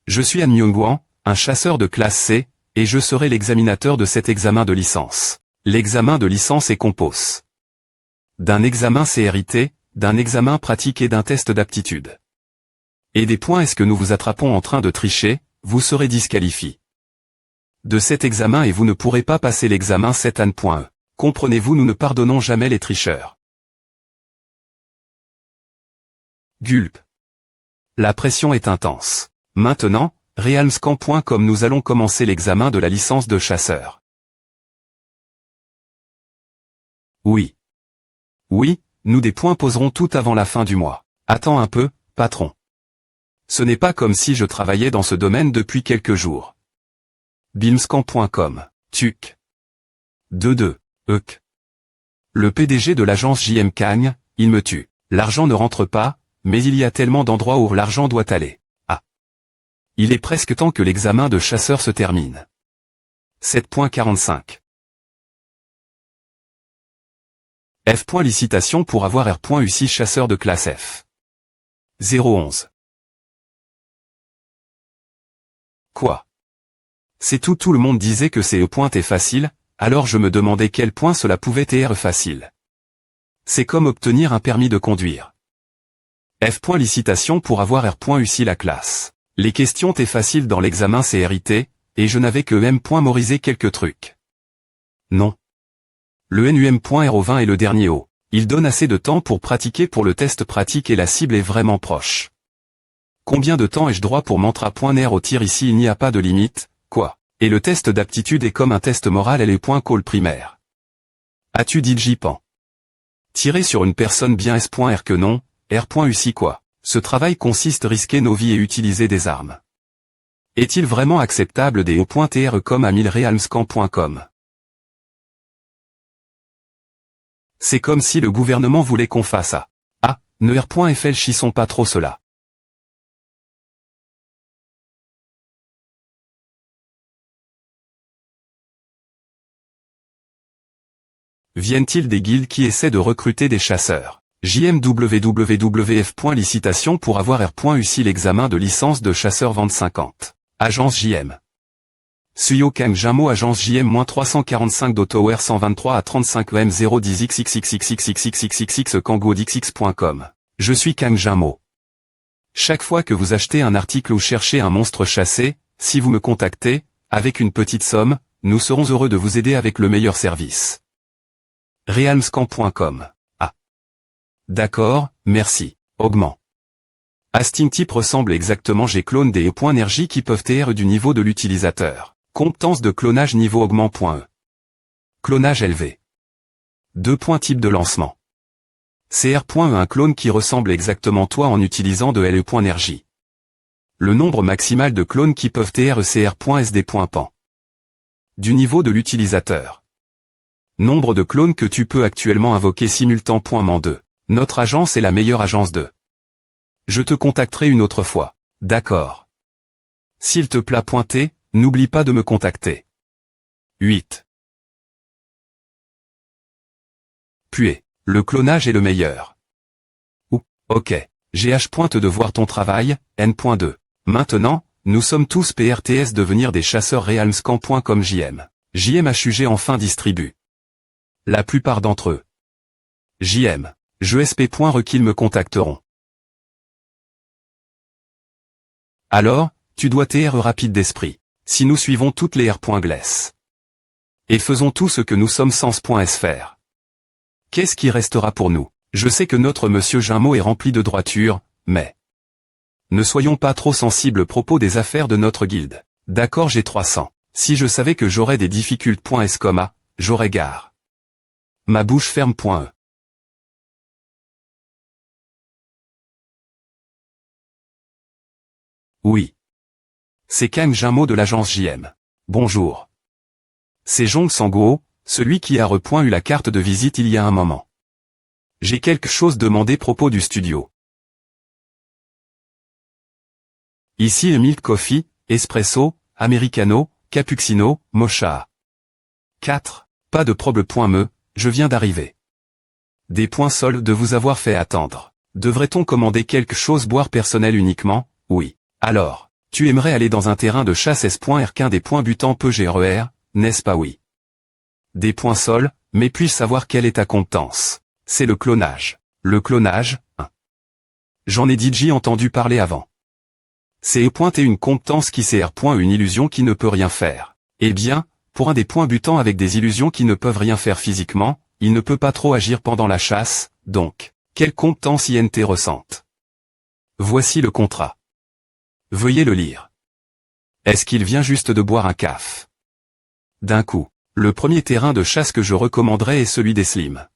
Je suis Han Myung-hwan, un chasseur de classe C, et je serai l'examinateur de cet examen de licence. L'examen de licence est composé d'un examen CRIT, d'un examen pratique et d'un test d'aptitude. Et des points. Est-ce que nous vous attrapons en train de tricher, vous serez disqualifié de cet examen et vous ne pourrez pas passer l'examen 7an.e. Comprenez-vous, nous ne pardonnons jamais les tricheurs. Gulp. La pression est intense. Maintenant, realmscan.com, nous allons commencer l'examen de la licence de chasseur. Oui. Oui, nous des points poserons tout avant la fin du mois. Attends un peu, patron. Ce n'est pas comme si je travaillais dans ce domaine depuis quelques jours. Bimscan.com. Tuc. 22. Euk. Le PDG de l'agence JM Cagne, il me tue. L'argent ne rentre pas, mais il y a tellement d'endroits où l'argent doit aller. Ah. Il est presque temps que l'examen de chasseur se termine. 7.45. F. Licitation pour avoir R.U6 chasseur de classe F. 011. Quoi? C'est tout. Tout le monde disait que c'est E. facile, alors je me demandais quel point cela pouvait être facile. C'est comme obtenir un permis de conduire. F. Licitation pour avoir R.U6 la classe. Les questions étaient faciles dans l'examen CRIT, et je n'avais que M. Mémorisé quelques trucs. Non. Le NUM.RO20 est le dernier O. Il donne assez de temps pour pratiquer pour le test pratique et la cible est vraiment proche. Combien de temps ai-je droit pour mantra.ner au tir? Ici il n'y a pas de limite, quoi. Et le test d'aptitude est comme un test moral et les points call primaire. As-tu dit JPan? Tirer sur une personne bien S.R que non, R.U6 quoi. Ce travail consiste à risquer nos vies et utiliser des armes. Est-il vraiment acceptable des O.TR comme à 1000 realmscan.com? C'est comme si le gouvernement voulait qu'on fasse ça. Ah, ne R.FL chissons pas trop cela. Viennent-ils des guildes qui essaient de recruter des chasseurs? JMWWF. Licitation pour avoir R.U6 l'examen de licence de chasseur vente 50. Agence JM. Suyo Kang Jamo agence JM-345 d'Autower 123 à 35 M010 XXXXXXXXXX Kangoo.com. Je suis Kang Jamo. Chaque fois que vous achetez un article ou cherchez un monstre chassé, si vous me contactez, avec une petite somme, nous serons heureux de vous aider avec le meilleur service. Realmscan.com. Ah. D'accord, merci. Augment. Astintype ressemble exactement. J'ai clone des E.Energie qui peuvent être du niveau de l'utilisateur. Compétence de clonage niveau augment.e. Clonage élevé. 2. Type de lancement. CR.E. Un clone qui ressemble exactement toi en utilisant de LE.Energie. Le nombre maximal de clones qui peuvent être CR.SD.Pan. Du niveau de l'utilisateur. Nombre de clones que tu peux actuellement invoquer simultanément. 2. Notre agence est la meilleure agence de. Je te contacterai une autre fois. D'accord. S'il te plaît pointer, n'oublie pas de me contacter. 8. Puis, le clonage est le meilleur. Ou, ok, GH. De voir ton travail, N.2. Maintenant, nous sommes tous PRTS devenir des chasseurs realmscan.com JM. JMHUG enfin distribue. La plupart d'entre eux. JM. Je SP. Qu'ils me contacteront. Alors, tu dois être rapide d'esprit. Si nous suivons toutes les R.Gless. Et faisons tout ce que nous sommes sans .SFR. Qu'est-ce qui restera pour nous? Je sais que notre monsieur Jamo est rempli de droiture, mais... Ne soyons pas trop sensibles à propos des affaires de notre guilde. D'accord, j'ai 300. Si je savais que j'aurais des difficultés .S, j'aurais gare. Ma bouche ferme.e. Oui. C'est Kang Jamo de l'agence JM. Bonjour. C'est Jong Sang-go, celui qui a eu la carte de visite il y a un moment. J'ai quelque chose demandé propos du studio. Ici le milk coffee, espresso, americano, cappuccino, mocha. 4. Pas de problème. Je viens d'arriver. Des points sols de vous avoir fait attendre. Devrait-on commander quelque chose boire personnel uniquement? Oui. Alors, tu aimerais aller dans un terrain de chasse S.R qu'un des points butants peut GRER, n'est-ce pas? Oui. Des points sols, mais puis-je savoir quelle est ta compétence? C'est le clonage. Le clonage, 1. J'en ai DJ entendu parler avant. C'est une compétence qui sert une illusion qui ne peut rien faire. Eh bien, pour un des points butants avec des illusions qui ne peuvent rien faire physiquement, il ne peut pas trop agir pendant la chasse, donc, quelle compétence INT ressente? Voici le contrat. Veuillez le lire. Est-ce qu'il vient juste de boire un caf? D'un coup, le premier terrain de chasse que je recommanderais est celui des slims.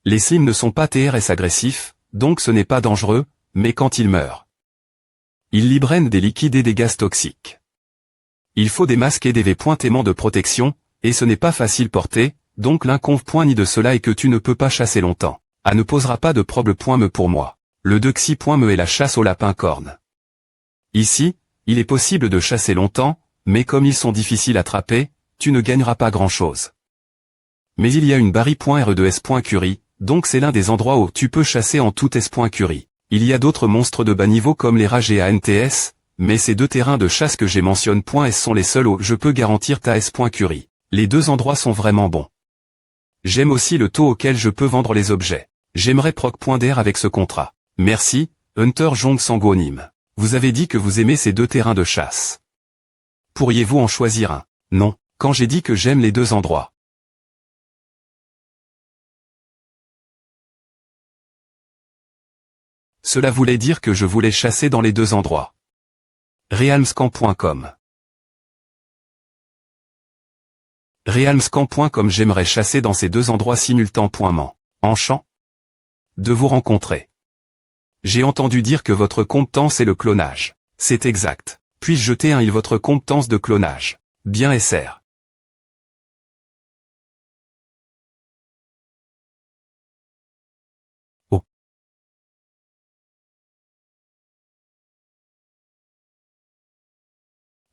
Les slims ne sont pas TRS agressifs, donc ce n'est pas dangereux, mais quand ils meurent, ils librennent des liquides et des gaz toxiques. Il faut des masques et des V-aimants de protection, et ce n'est pas facile porter, donc l'inconvénient ni de cela est que tu ne peux pas chasser longtemps. Ne posera pas de problème pour moi. Le dexy.me est la chasse au lapin corne. Ici, il est possible de chasser longtemps, mais comme ils sont difficiles à attraper, tu ne gagneras pas grand-chose. Mais il y a une barrie.re de S.Curie, donc c'est l'un des endroits où tu peux chasser en tout S.Curie. Il y a d'autres monstres de bas niveau comme les rages et ANTS, mais ces deux terrains de chasse que j'ai mentionné.s sont les seuls où je peux garantir ta S.Curie. Les deux endroits sont vraiment bons. J'aime aussi le taux auquel je peux vendre les objets. J'aimerais proc.der avec ce contrat. Merci, Hunter Jong Sangonim. Vous avez dit que vous aimez ces deux terrains de chasse. Pourriez-vous en choisir un? Non, quand j'ai dit que j'aime les deux endroits. Cela voulait dire que je voulais chasser dans les deux endroits. Realmscamp.com. Realmscamp.com. J'aimerais chasser dans ces deux endroits simultanément. Enchant de vous rencontrer. J'ai entendu dire que votre compétence est le clonage. C'est exact. Puis-je jeter un il votre compétence de clonage? Bien SR. Oh.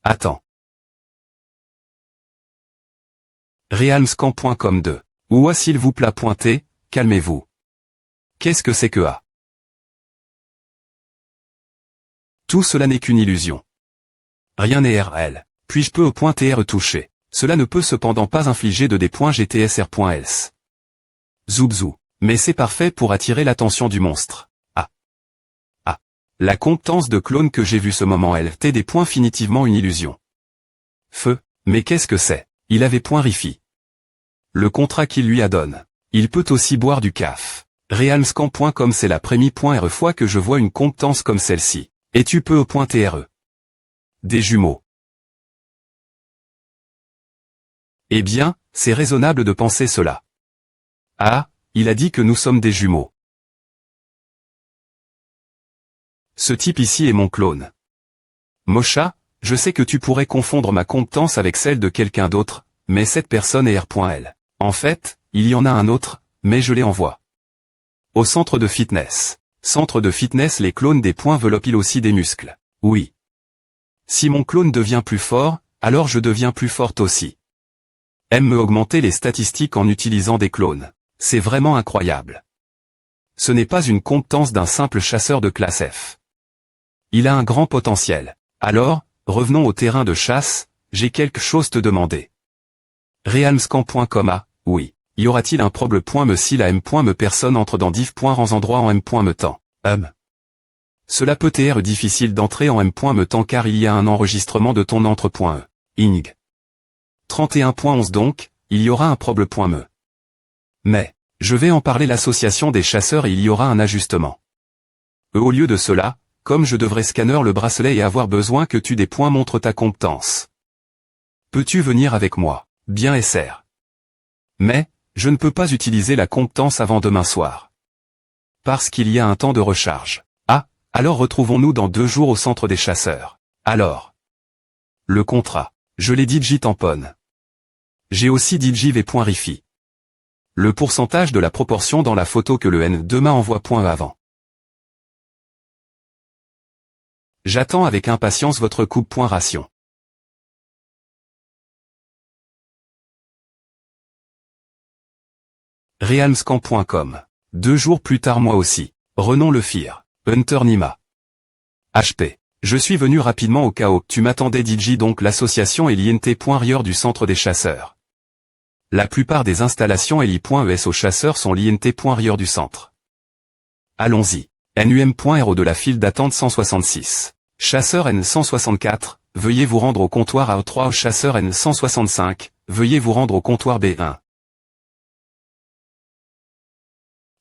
Attends. Realmscamp.com 2. Ou s'il vous plaît pointer, calmez-vous. Qu'est-ce que c'est que A? Tout cela n'est qu'une illusion. Rien n'est RL. Puis je peux au point TR toucher. Cela ne peut cependant pas infliger de des points GTSR.else. Zoubzou. Mais c'est parfait pour attirer l'attention du monstre. Ah. Ah. La compétence de clone que j'ai vu ce moment LT des points finitivement une illusion. Feu. Mais qu'est-ce que c'est? Il avait point Rifi. Le contrat qu'il lui adonne. Il peut aussi boire du caf. Realmscamp.com. C'est la première fois que je vois une compétence comme celle-ci. Et tu peux au point TRE. Des jumeaux. Eh bien, c'est raisonnable de penser cela. Ah, il a dit que nous sommes des jumeaux. Ce type ici est mon clone. Mocha, je sais que tu pourrais confondre ma compétence avec celle de quelqu'un d'autre, mais cette personne est R.L. En fait, il y en a un autre, mais je les envoie. Au centre de fitness. Centre de fitness. Les clones des points veulent-ils aussi des muscles? Oui. Si mon clone devient plus fort, alors je deviens plus forte aussi. Aime me augmenter les statistiques en utilisant des clones. C'est vraiment incroyable. Ce n'est pas une compétence d'un simple chasseur de classe F. Il a un grand potentiel. Alors, revenons au terrain de chasse, j'ai quelque chose à te demander. Realmscamp.com. Ah, oui. Y aura-t-il un problème si la M.me personne entre dans div.rangs endroit en M.me temps? Cela peut être difficile d'entrer en M.me temps car il y a un enregistrement de ton entre.e. Ing. 31.11 donc, il y aura un problème. Mais, je vais en parler l'association des chasseurs et il y aura un ajustement. Au lieu de cela, comme je devrais scanner le bracelet et avoir besoin que tu des points montre ta compétence. Peux-tu venir avec moi? Bien SR. Mais, je ne peux pas utiliser la compétence avant demain soir. Parce qu'il y a un temps de recharge. Ah, alors retrouvons-nous dans 2 jours au centre des chasseurs. Alors. Le contrat. Je l'ai dit J tamponne. J'ai aussi dit JV.Rifi. Le pourcentage de la proportion dans la photo que le N2 envoie avant. J'attends avec impatience votre coupe ration. Realmscan.com. 2 jours plus tard moi aussi. Renom Le Fir. Hunter Nima. HP. Je suis venu rapidement au chaos. Tu m'attendais DJ donc l'association LINT.rieur du centre des chasseurs. La plupart des installations LI.ES aux chasseurs sont LINT.rieur du centre. Allons-y. NUM.RO de la file d'attente 166. Chasseur N164, veuillez vous rendre au comptoir A3 chasseur N165, veuillez vous rendre au comptoir B1.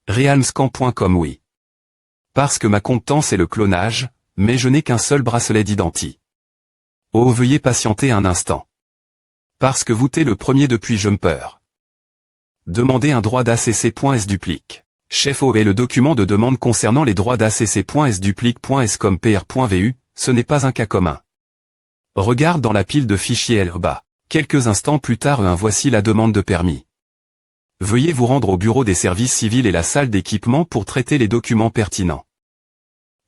Realmscan.com oui. Parce que ma compétence est le clonage, mais je n'ai qu'un seul bracelet d'identi. Oh veuillez patienter un instant. Parce que vous êtes le premier depuis Jumper. Demandez un droit d'ACC.S duplique. Chef O est le document de demande concernant les droits d'ACC.S duplique.S comme PR.VU, ce n'est pas un cas commun. Regarde dans la pile de fichiers bas. Quelques instants plus tard voici la demande de permis. Veuillez vous rendre au bureau des services civils et la salle d'équipement pour traiter les documents pertinents.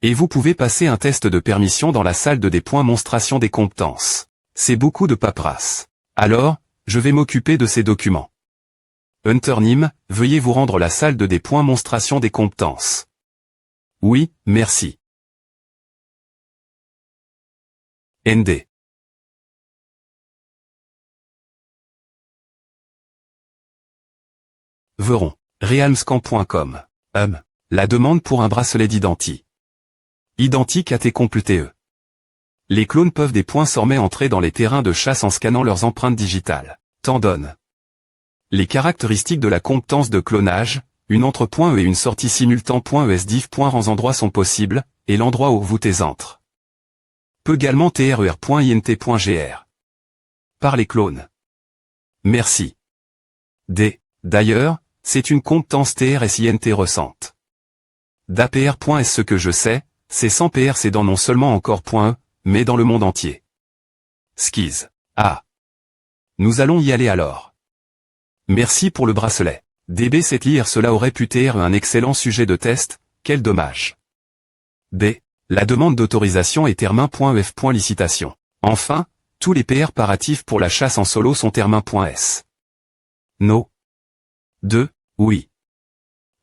Et vous pouvez passer un test de permission dans la salle de démonstration des compétences. C'est beaucoup de paperasse. Alors, je vais m'occuper de ces documents. Hunter Nim, veuillez vous rendre à la salle de démonstration des compétences. Oui, merci. ND. Veron. Realmscan.com. La demande pour un bracelet d'identi. Identique à tes complétés. Les clones peuvent désormais entrer dans les terrains de chasse en scannant leurs empreintes digitales. T'en donne. Les caractéristiques de la compétence de clonage, une entrée.e et une sortie simultan.esdiv.rans endroits sont possibles, et l'endroit où vous entre. Peut également trer.int.gr. Par les clones. Merci. D'ailleurs, c'est une compétence TRSINT récente. d'APR.S ce que je sais, c'est sans PR c'est dans non seulement encore .e, mais dans le monde entier. Skiz. Ah. Nous allons y aller alors. Merci pour le bracelet. DB c'est lire cela aurait pu être un excellent sujet de test, quel dommage. La demande d'autorisation est termin.ef. Licitation. Enfin, tous les PR paratifs pour la chasse en solo sont termin.s. No. Oui.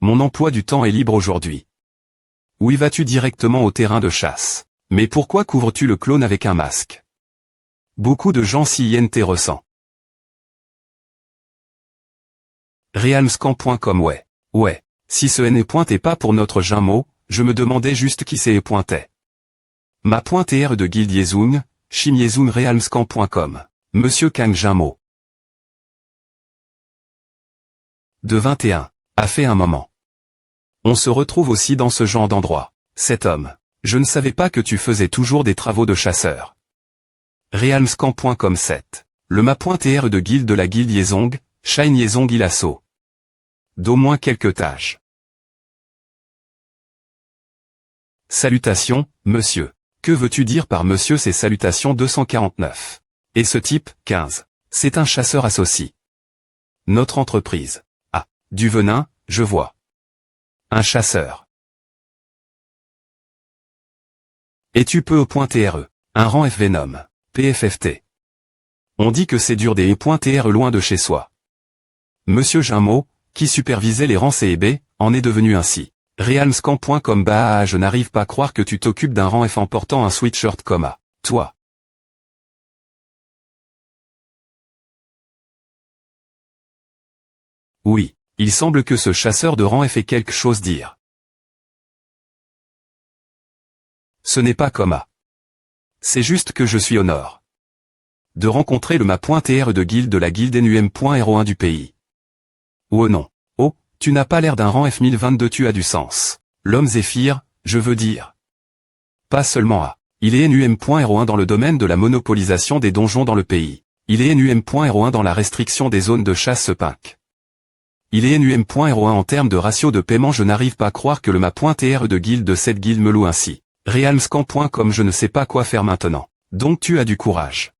Mon emploi du temps est libre aujourd'hui. Où y vas-tu directement au terrain de chasse? Mais pourquoi couvres-tu le clone avec un masque? Beaucoup de gens s'y int ressent. Realmscan.com ouais. Si ce N est pas pour notre Jamo, je me demandais juste qui c'est pointait. Ma pointe R de Guild Yezung, Chim Yezung Realmscan.com. Monsieur Kang Jamo. De 21. A fait un moment. On se retrouve aussi dans ce genre d'endroit. Cet homme. Je ne savais pas que tu faisais toujours des travaux de chasseur. Realmscan.com 7. Le ma.r de guild de la Guild Yezong, Shine Yezong Ilasso. D'au moins quelques tâches. Salutations, monsieur. Que veux-tu dire par monsieur ces salutations 249? Et ce type, 15. C'est un chasseur associé. Notre entreprise. Ah, du venin, je vois. Un chasseur. Et tu peux .re. Un rang F Venom. PFFT. On dit que c'est dur des .re loin de chez soi. Monsieur Jamo, qui supervisait les rangs CEB, en est devenu ainsi. Realmscan.com bah je n'arrive pas à croire que tu t'occupes d'un rang F en portant un sweatshirt comme à toi. Oui, il semble que ce chasseur de rang F ait quelque chose à dire. Ce n'est pas comme à. C'est juste que je suis au nord. De rencontrer le ma.r de guild de la guilde NUM.01 du pays. Oh non. Oh, tu n'as pas l'air d'un rang F1022 tu as du sens. L'homme Zéphyr, je veux dire. Pas seulement à. Il est NUM.01 dans le domaine de la monopolisation des donjons dans le pays. Il est NUM.01 dans la restriction des zones de chasse pink. Il est NUM.01 en termes de ratio de paiement je n'arrive pas à croire que le ma.r de guild de cette guilde me loue ainsi. Realmscan.com je ne sais pas quoi faire maintenant. Donc tu as du courage.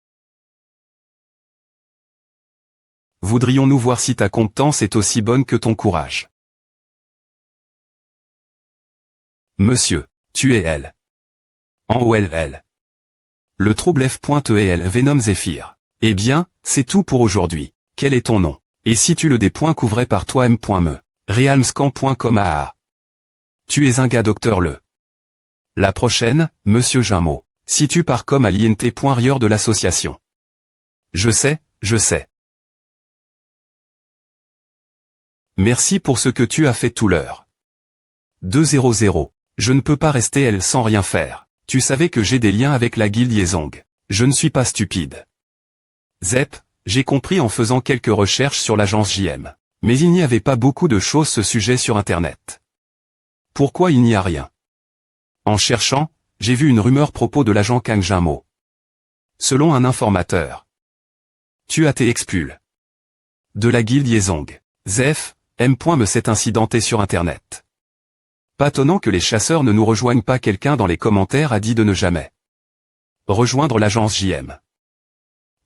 Voudrions-nous voir si ta compétence est aussi bonne que ton courage. Monsieur, tu es elle. En haut elle. Le trouble F.E.L. Venom Zephyr. Eh bien, c'est tout pour aujourd'hui. Quel est ton nom? Et si tu le couvré par toi M.me. Realmscan.com AA. Tu es un gars docteur le. La prochaine, Monsieur Jameau. Si tu pars comme à l'INT.rieur de l'association. Je sais. Merci pour ce que tu as fait tout l'heure. 200. Je ne peux pas rester elle sans rien faire. Tu savais que j'ai des liens avec la guilde Yezong. Je ne suis pas stupide. Zep, j'ai compris en faisant quelques recherches sur l'agence JM. Mais il n'y avait pas beaucoup de choses ce sujet sur Internet. Pourquoi il n'y a rien? En cherchant, j'ai vu une rumeur propos de l'agent Kang Jamo. Selon un informateur. Tu as été expulsé. De la guilde Yezong. Zef, M.me s'est incidenté sur Internet. Pas étonnant que les chasseurs ne nous rejoignent pas. Quelqu'un dans les commentaires a dit de ne jamais rejoindre l'agence JM.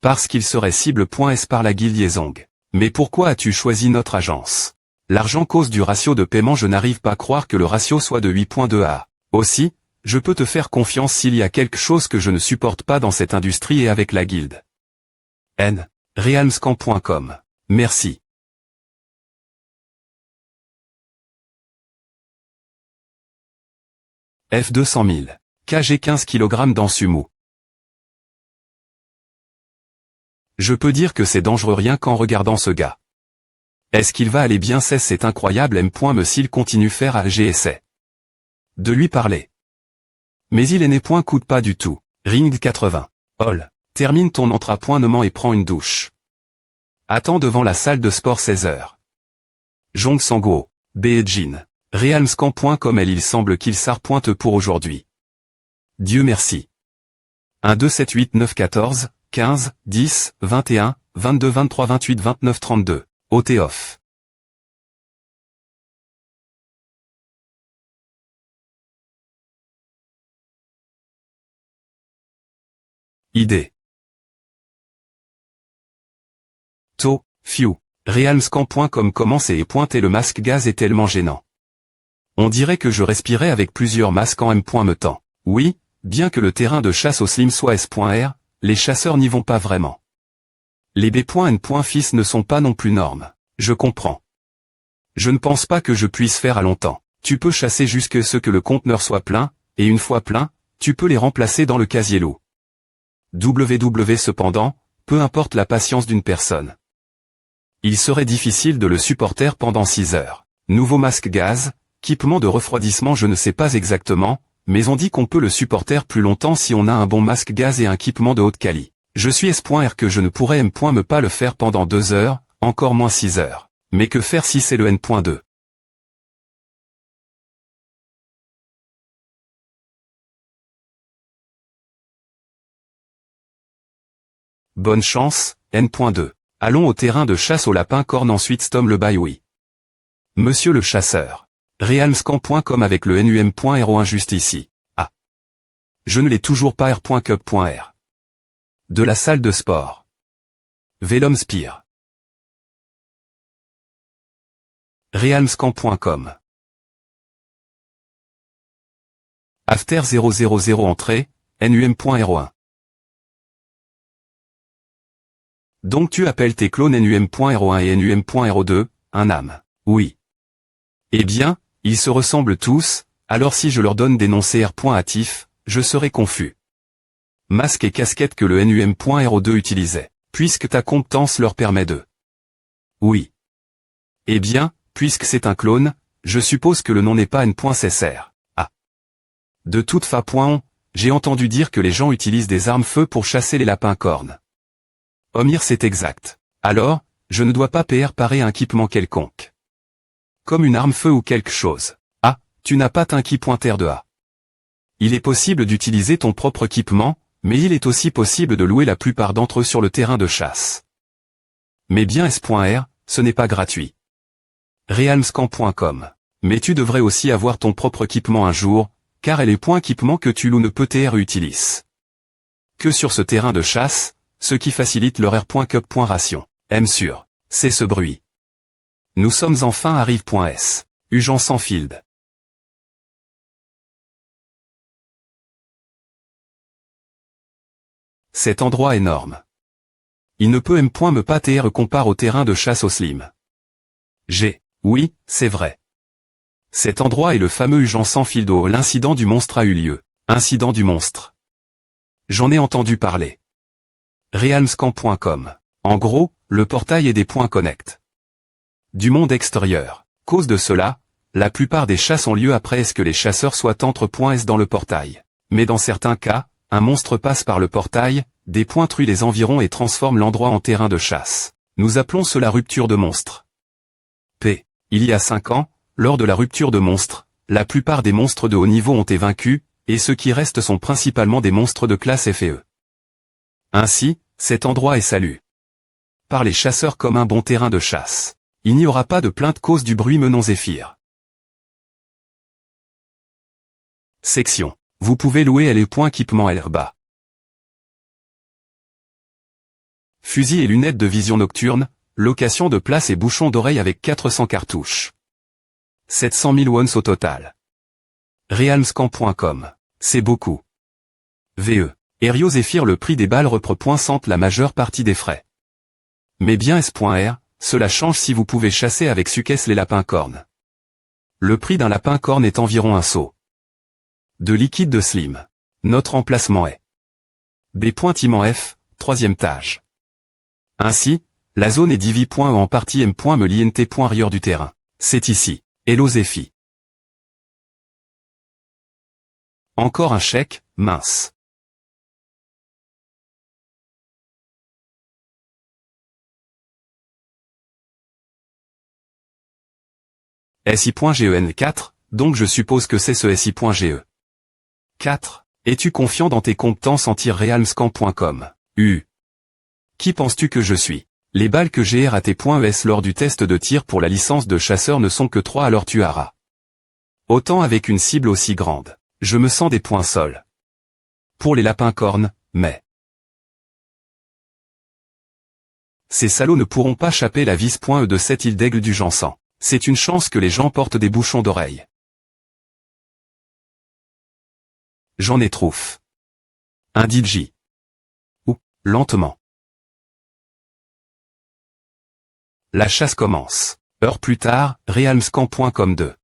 Parce qu'il serait cible.s par la guilde Yezong. Mais pourquoi as-tu choisi notre agence? L'argent cause du ratio de paiement. Je n'arrive pas à croire que le ratio soit de 8.2 à. Aussi, je peux te faire confiance s'il y a quelque chose que je ne supporte pas dans cette industrie et avec la guilde. N. Realmscan.com. Merci. F 200 000. KG 15 kg dans Sumu. Je peux dire que c'est dangereux rien qu'en regardant ce gars. Est-ce qu'il va aller bien? C'est incroyable. M.me s'il continue faire à GSA. De lui parler. Mais il est né. Coûte pas du tout. Ring 80. Hall. Termine ton entraînement et prends une douche. Attends devant la salle de sport 16 heures. Jong Sango. Beijing. Realmscan.com. Il semble qu'il s'arpointe pour aujourd'hui. Dieu merci. 1 2 7 8 9 14 15, 10, 21, 22 23 28 29 32. OT off. Idée. To, few. Realmscan.com. Comment c'est pointer le masque gaz est tellement gênant. On dirait que je respirais avec plusieurs masques en M.me temps. Oui, bien que le terrain de chasse au slim soit S.R, les chasseurs n'y vont pas vraiment. Les B.N.Fils ne sont pas non plus normes. Je comprends. Je ne pense pas que je puisse faire à longtemps. Tu peux chasser jusque ce que le conteneur soit plein, et une fois plein, tu peux les remplacer dans le casier loup. Cependant, peu importe la patience d'une personne. Il serait difficile de le supporter pendant 6 heures. Nouveau masque gaz, équipement de refroidissement. Je ne sais pas exactement, mais on dit qu'on peut le supporter plus longtemps si on a un bon masque gaz et un équipement de haute qualité. Je suis S.R que je ne pourrais M.me pas le faire pendant 2 heures, encore moins 6 heures. Mais que faire si c'est le N.2? Bonne chance, N.2. Allons au terrain de chasse au lapin corne ensuite Stom le bail oui. Monsieur le chasseur. Realmscan.com avec le NUM.01 juste ici. Ah. Je ne l'ai toujours pas R.cup.r. De la salle de sport. Velom Spear. Realmscan.com. After 000 entrée, NUM.01. Donc tu appelles tes clones NUM.01 et NUM.02, un âme. Oui. Eh bien, ils se ressemblent tous, alors si je leur donne des noms CR.actifs, je serai confus. Masque et casquette que le NUM.02 utilisait, puisque ta compétence leur permet de. Oui. Eh bien, puisque c'est un clone, je suppose que le nom n'est pas N.CSR. Ah. De toute façon, j'ai entendu dire que les gens utilisent des armes feu pour chasser les lapins cornes. Omir c'est exact. Alors, je ne dois pas parer un équipement quelconque. Comme une arme feu ou quelque chose. Ah, tu n'as pas un pointeur de A. Il est possible d'utiliser ton propre équipement, mais il est aussi possible de louer la plupart d'entre eux sur le terrain de chasse. Mais bien S.R, ce n'est pas gratuit. Realmscan.com. Mais tu devrais aussi avoir ton propre équipement un jour, car les points équipement que tu loues ne peut être utilisés que sur ce terrain de chasse, ce qui facilite leur R.cup.ration. M sur. C'est ce bruit. Nous sommes enfin à Rive.s. Ugent sans field. Cet endroit énorme. Il ne peut point me pâter compare au terrain de chasse au slim. Oui, c'est vrai. Cet endroit est le fameux Ugent sans field où l'incident du monstre a eu lieu. Incident du monstre. J'en ai entendu parler. Realmscamp.com. En gros, le portail est des points connect. Du monde extérieur. Cause de cela, la plupart des chasses ont lieu après est-ce que les chasseurs soient entre points S dans le portail. Mais dans certains cas, un monstre passe par le portail, dépointrue les environs et transforme l'endroit en terrain de chasse. Nous appelons cela rupture de monstre. Il y a 5 ans, lors de la rupture de monstre, la plupart des monstres de haut niveau ont été vaincus, et ceux qui restent sont principalement des monstres de classe F et E. Ainsi, cet endroit est salu par les chasseurs comme un bon terrain de chasse. Il n'y aura pas de plainte cause du bruit menant Zéphyr. Section. Vous pouvez louer les points équipement LRBA. Fusil et lunettes de vision nocturne, location de place et bouchons d'oreille avec 400 cartouches. 700 000 wons au total. Realmscamp.com. C'est beaucoup. VE. Aerio Zéphyr le prix des balles représente la majeure partie des frais. Mais bien S.R, cela change si vous pouvez chasser avec succès les lapins cornes. Le prix d'un lapin corne est environ un seau de liquide de slim. Notre emplacement est B.F, 3e étage. Ainsi, la zone est divi. En partie M.Me rieur du terrain. C'est ici. Hello Zéphy. Encore un chèque, mince. SI.GEN 4, donc je suppose que c'est ce SI.GE. 4. Es-tu confiant dans tes compétences en tir-realmscamp.com? Qui penses-tu que je suis? Les balles que j'ai raté.es lors du test de tir pour la licence de chasseur ne sont que 3 alors tu auras. Autant avec une cible aussi grande. Je me sens des points sols. Pour les lapins cornes, mais ces salauds ne pourront pas chapper la vis.e de cette île d'aigle du Jansan. C'est une chance que les gens portent des bouchons d'oreille. J'en ai trouf. Un DJ. Ou, lentement. La chasse commence. Heure plus tard, realmscamp.com 2.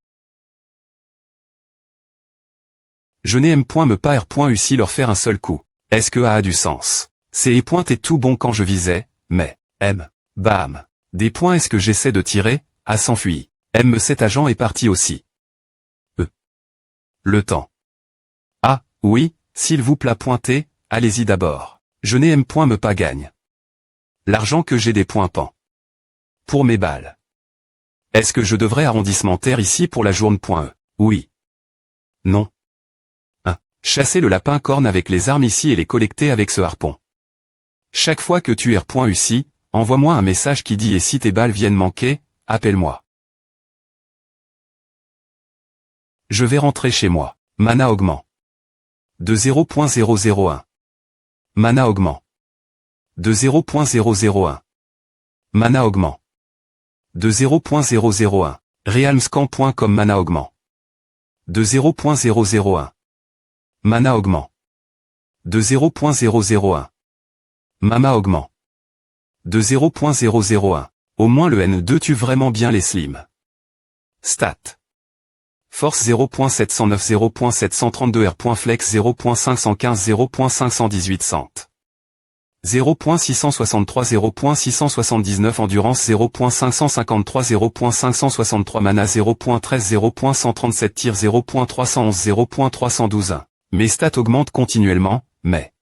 Je n'ai me pas ici leur faire un seul coup. Est-ce que a du sens? C'est est tout bon quand je visais, mais, bam. Des points est-ce que j'essaie de tirer, a s'enfuit. Cet agent est parti aussi. Le temps. Ah, oui, s'il vous plaît pointez, allez-y d'abord. Je n'ai me pas gagne. L'argent que j'ai des points pan. Pour mes balles. Est-ce que je devrais arrondissementaire ici pour la journée.e? Oui. Non. Chasser le lapin corne avec les armes ici et les collecter avec ce harpon. Chaque fois que tu ici, envoie-moi un message qui dit et si tes balles viennent manquer, appelle-moi. Je vais rentrer chez moi. Mana augment. De 0.001. Mana augment. De 0.001. Mana augment. De 0.001. Realmscamp.com mana augment. De 0.001. Mana augment. De 0.001. Mama augment. De 0.001. Au moins le N2 tue vraiment bien les slims. Stat. Force 0.709 0.732 R.flex 0.515 0.518 cent. 0.663 0.679 endurance 0.553 0.563 mana 0.13 0.137 tir 0.311 0.312 1. Mes stats augmentent continuellement, mais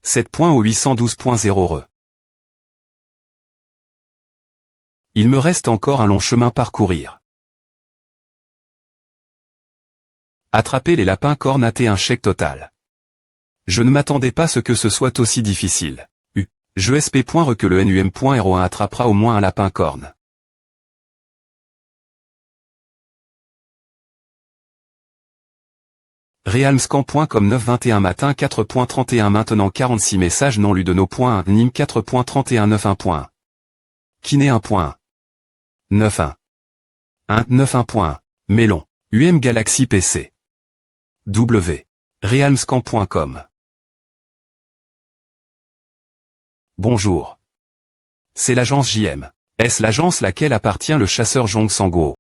7 points au 812.0 re. Il me reste encore un long chemin parcourir. Attraper les lapins cornes a été un chèque total. Je ne m'attendais pas à ce que ce soit aussi difficile. Je SP. Que le NUM.01 attrapera au moins un lapin corne. Realmscamp.com 9:21 matin 4.31 maintenant 46 messages non lus de nos points Nîmes 4.31 9 1. Kiné 1.1. 9.1. 9.1. Melon. UM Galaxy PC. W. Realmscan.com. Bonjour. C'est l'agence JM. Est-ce l'agence laquelle appartient le chasseur Jong Sang-ho?